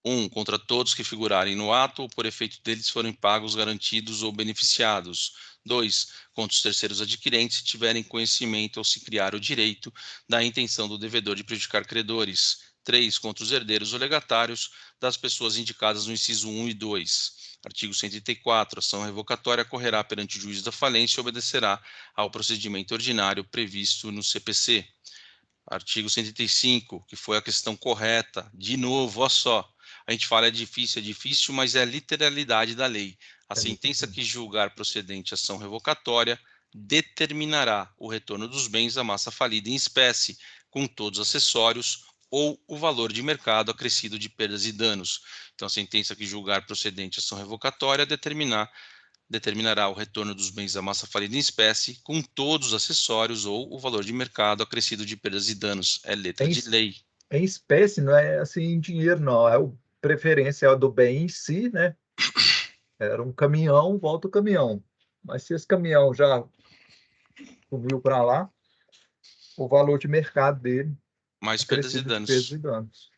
1. Contra todos que figurarem no ato ou por efeito deles forem pagos, garantidos ou beneficiados. 2. Contra os terceiros adquirentes, se tiverem conhecimento ou se criar o direito da intenção do devedor de prejudicar credores. 3. Contra os herdeiros ou legatários das pessoas indicadas no inciso 1 e 2. Artigo 134. A ação revocatória correrá perante o juiz da falência e obedecerá ao procedimento ordinário previsto no CPC. Artigo 135, que foi a questão correta. De novo, olha só. A gente fala é difícil, mas é a literalidade da lei. A sentença que julgar procedente a ação revocatória determinará o retorno dos bens à massa falida em espécie, com todos os acessórios, ou o valor de mercado acrescido de perdas e danos. Então, a sentença que julgar procedente a ação revocatória determinará o retorno dos bens à massa falida em espécie, com todos os acessórios ou o valor de mercado acrescido de perdas e danos. É letra Em, de lei. em espécie, não é assim em dinheiro, não. É o preferencial do bem em si, né? Era um caminhão, volta o caminhão. Mas se esse caminhão já sumiu para lá, o valor de mercado dele Mais perdas e acrescido de pesos danos. e danos.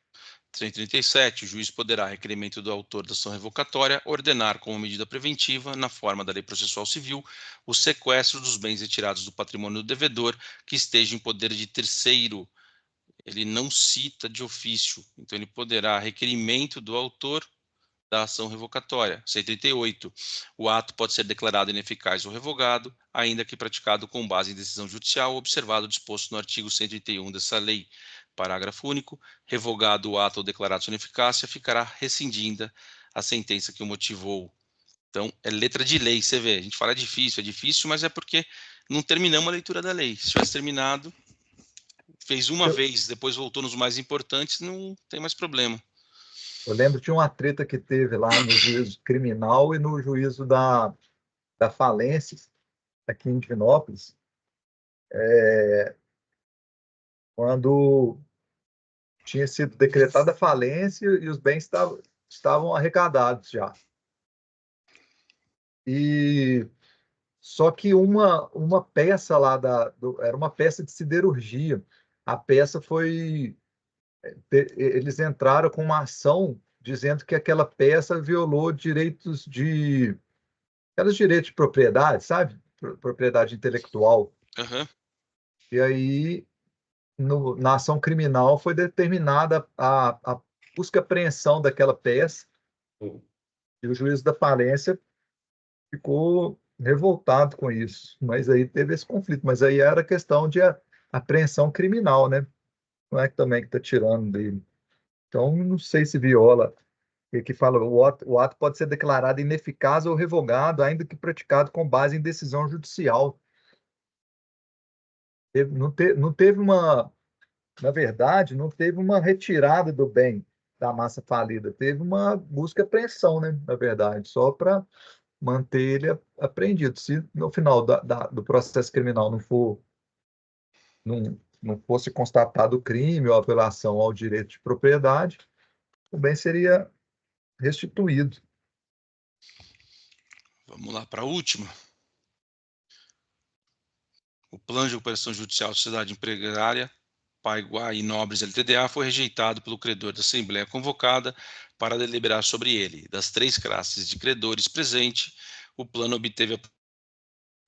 137. O juiz poderá, a requerimento do autor da ação revocatória, ordenar como medida preventiva, na forma da lei processual civil, o sequestro dos bens retirados do patrimônio do devedor que esteja em poder de terceiro. Ele não cita de ofício, então ele poderá, a requerimento do autor da ação revocatória. 138. O ato pode ser declarado ineficaz ou revogado, ainda que praticado com base em decisão judicial, observado o disposto no artigo 131 dessa lei. Parágrafo único. Revogado o ato ou declarado sua ineficácia, ficará rescindida a sentença que o motivou. Então, é letra de lei, você vê. A gente fala é difícil, mas é porque não terminamos a leitura da lei. Se tivesse terminado, fez uma Eu, vez, depois voltou nos mais importantes, não tem mais problema. eu lembro de uma treta que teve lá no juízo criminal e no juízo da falência, aqui em Divinópolis, quando tinha sido decretada a falência e os bens estavam arrecadados já. E só que uma peça lá era uma peça de siderurgia. A peça foi eles entraram com uma ação dizendo que aquela peça violou aqueles direitos de propriedade, sabe? Propriedade intelectual. Uhum. E aí na ação criminal foi determinada a busca e apreensão daquela peça e o juiz da falência ficou revoltado com isso. Mas aí teve esse conflito. Mas aí era questão de apreensão criminal, né? Não é que também que está tirando dele. Então, não sei se viola. Que fala o ato pode ser declarado ineficaz ou revogado, ainda que praticado com base em decisão judicial. Não teve na verdade, não teve uma retirada do bem da massa falida, teve uma busca e apreensão, né? Na verdade, só para manter ele apreendido. Se no final do processo criminal não fosse constatado o crime ou apelação ao direito de propriedade, o bem seria restituído. Vamos lá para a última. O plano de recuperação judicial da sociedade empregária Paiguá e Nobres LTDA foi rejeitado pelo credor da Assembleia convocada para deliberar sobre ele. Das 3 classes de credores presentes, o plano obteve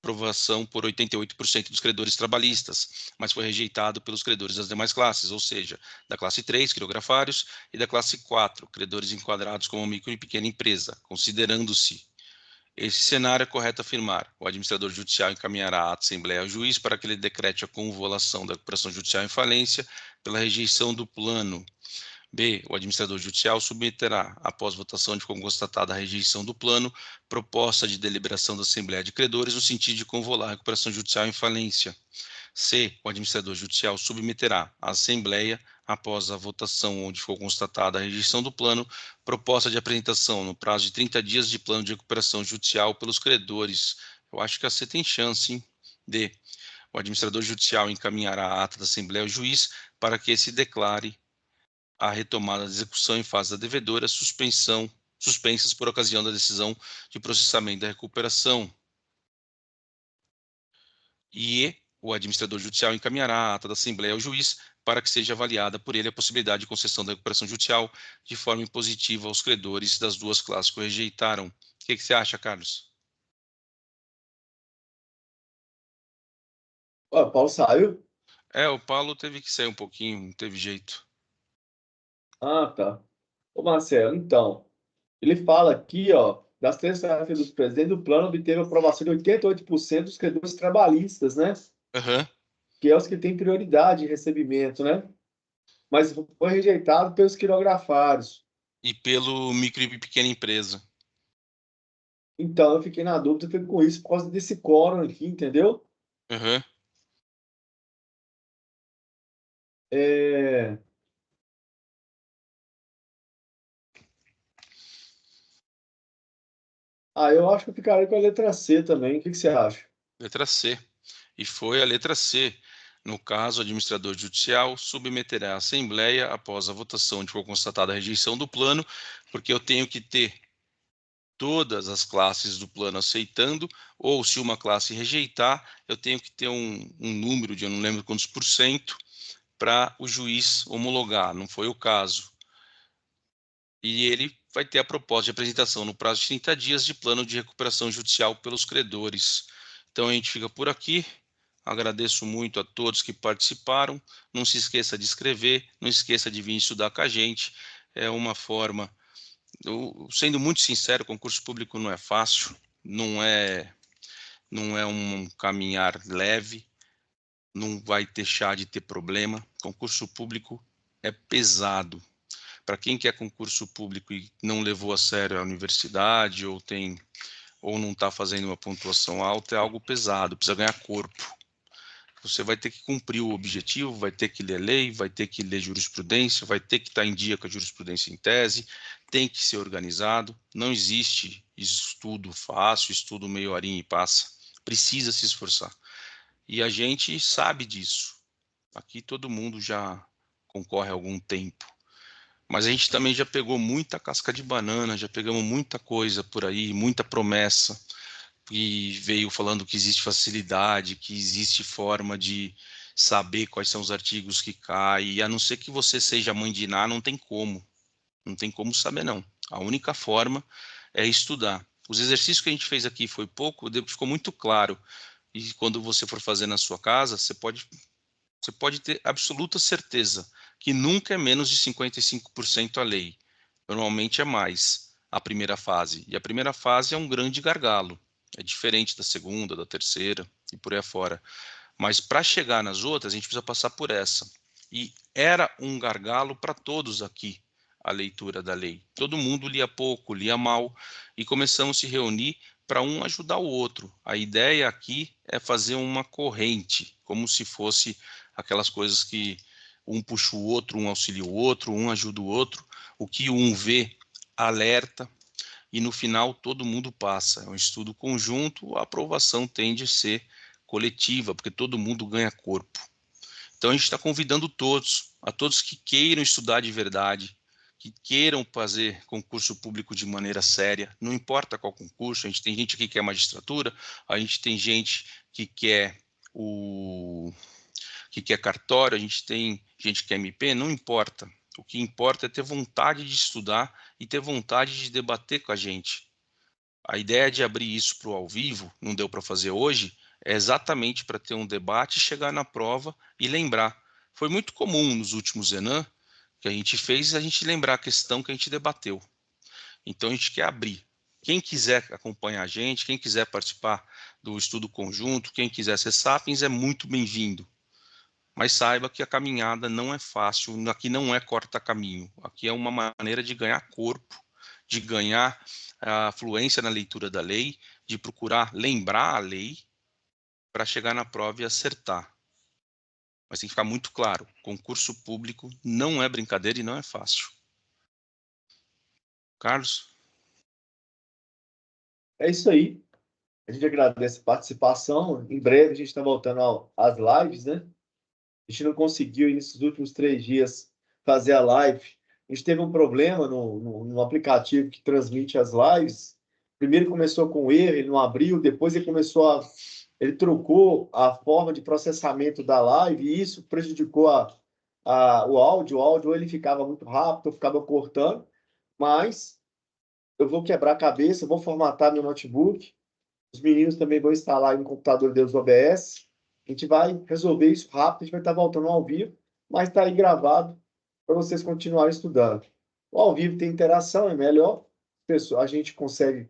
aprovação por 88% dos credores trabalhistas, mas foi rejeitado pelos credores das demais classes, ou seja, da classe 3, quirografários, e da classe 4, credores enquadrados como micro e pequena empresa, considerando-se esse cenário, é correto afirmar: o administrador judicial encaminhará à Assembleia ao juiz para que ele decrete a convolução da recuperação judicial em falência pela rejeição do plano. B. O administrador judicial submeterá, após votação de como constatada a rejeição do plano, proposta de deliberação da Assembleia de Credores no sentido de convolar a recuperação judicial em falência. C. O administrador judicial submeterá à Assembleia, após a votação onde for constatada a rejeição do plano, proposta de apresentação no prazo de 30 dias de plano de recuperação judicial pelos credores. Eu acho que a C tem chance, hein? D. O administrador judicial encaminhará a ata da Assembleia ao juiz para que esse declare a retomada da execução em fase da devedora, suspensas por ocasião da decisão de processamento da recuperação. E o administrador judicial encaminhará a ata da Assembleia ao juiz para que seja avaliada por ele a possibilidade de concessão da recuperação judicial de forma impositiva aos credores das 2 classes que o rejeitaram. O que você acha, Carlos? Ó, o Paulo saiu? O Paulo teve que sair um pouquinho, não teve jeito. Ah, tá. Ô, Marcelo, então, ele fala aqui, ó, das 3 tarefas do presidente, o plano obteve aprovação de 88% dos credores trabalhistas, né? Aham. Que é os que têm prioridade de recebimento, né? Mas foi rejeitado pelos quirografários. E pelo micro e pequena empresa. Então, eu fiquei na dúvida com isso, por causa desse quórum aqui, entendeu? Aham. É... Ah, eu acho que eu ficaria com a letra C também. O que você acha? Letra C. E foi a letra C. No caso, o administrador judicial submeterá à Assembleia, após a votação de for constatada a rejeição do plano, porque eu tenho que ter todas as classes do plano aceitando, ou se uma classe rejeitar, eu tenho que ter um número de, eu não lembro quantos por cento, para o juiz homologar. Não foi o caso. E ele vai ter a proposta de apresentação no prazo de 30 dias de plano de recuperação judicial pelos credores. Então a gente fica por aqui. Agradeço muito a todos que participaram. Não se esqueça de escrever, não esqueça de vir estudar com a gente. É uma forma, sendo muito sincero, concurso público não é fácil, não é um caminhar leve, não vai deixar de ter problema. Concurso público é pesado. Para quem quer concurso público e não levou a sério a universidade ou não está fazendo uma pontuação alta, é algo pesado, precisa ganhar corpo. Você vai ter que cumprir o objetivo, vai ter que ler lei, vai ter que ler jurisprudência, vai ter que estar em dia com a jurisprudência em tese, tem que ser organizado. Não existe estudo fácil, estudo meio horinha e passa. Precisa se esforçar. E a gente sabe disso. Aqui todo mundo já concorre há algum tempo. Mas a gente também já pegou muita casca de banana, já pegamos muita coisa por aí, muita promessa, e veio falando que existe facilidade, que existe forma de saber quais são os artigos que caem, e a não ser que você seja mãe de Ná, não tem como saber não. A única forma é estudar. Os exercícios que a gente fez aqui foi pouco, ficou muito claro, e quando você for fazer na sua casa, você pode ter absoluta certeza que nunca é menos de 55% a lei. Normalmente é mais a primeira fase. E a primeira fase é um grande gargalo. É diferente da segunda, da terceira e por aí afora. Mas para chegar nas outras, a gente precisa passar por essa. E era um gargalo para todos aqui, a leitura da lei. Todo mundo lia pouco, lia mal, e começamos a se reunir para um ajudar o outro. A ideia aqui é fazer uma corrente, como se fosse aquelas coisas que um puxa o outro, um auxilia o outro, um ajuda o outro. O que um vê, alerta, e no final todo mundo passa. É um estudo conjunto, a aprovação tende a ser coletiva, porque todo mundo ganha corpo. Então a gente está convidando todos, a todos que queiram estudar de verdade, que queiram fazer concurso público de maneira séria, não importa qual concurso, a gente tem gente aqui que quer magistratura, a gente tem gente que quer que é cartório, a gente tem gente que é MP, não importa. O que importa é ter vontade de estudar e ter vontade de debater com a gente. A ideia de abrir isso para o ao vivo, não deu para fazer hoje, é exatamente para ter um debate, chegar na prova e lembrar. Foi muito comum nos últimos Enem que a gente fez, a gente lembrar a questão que a gente debateu. Então a gente quer abrir. Quem quiser acompanhar a gente, quem quiser participar do estudo conjunto, quem quiser ser Sapiens, é muito bem-vindo. Mas saiba que a caminhada não é fácil, aqui não é corta-caminho, aqui é uma maneira de ganhar corpo, de ganhar a fluência na leitura da lei, de procurar lembrar a lei para chegar na prova e acertar. Mas tem que ficar muito claro, concurso público não é brincadeira e não é fácil. Carlos? É isso aí. A gente agradece a participação. Em breve a gente está voltando às lives, né? A gente não conseguiu, nesses últimos 3 dias, fazer a live. A gente teve um problema no aplicativo que transmite as lives. Primeiro começou com erro, ele não abriu, depois ele trocou a forma de processamento da live e isso prejudicou o áudio. O áudio ele ficava muito rápido, eu ficava cortando, mas eu vou quebrar a cabeça, vou formatar meu notebook. Os meninos também vão instalar no computador deles o OBS. A gente vai resolver isso rápido, a gente vai estar voltando ao vivo, mas está aí gravado para vocês continuarem estudando. O ao vivo tem interação, é melhor. A gente consegue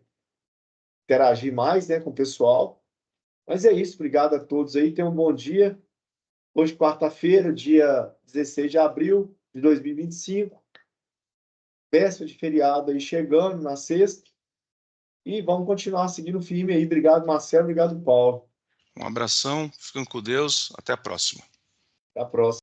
interagir mais, né, com o pessoal. Mas é isso, obrigado a todos aí, tenham um bom dia. Hoje, quarta-feira, dia 16 de abril de 2025. Véspera de feriado aí chegando na sexta. E vamos continuar seguindo firme aí. Obrigado, Marcelo. Obrigado, Paulo. Um abração, fiquem com Deus, até a próxima. Até a próxima.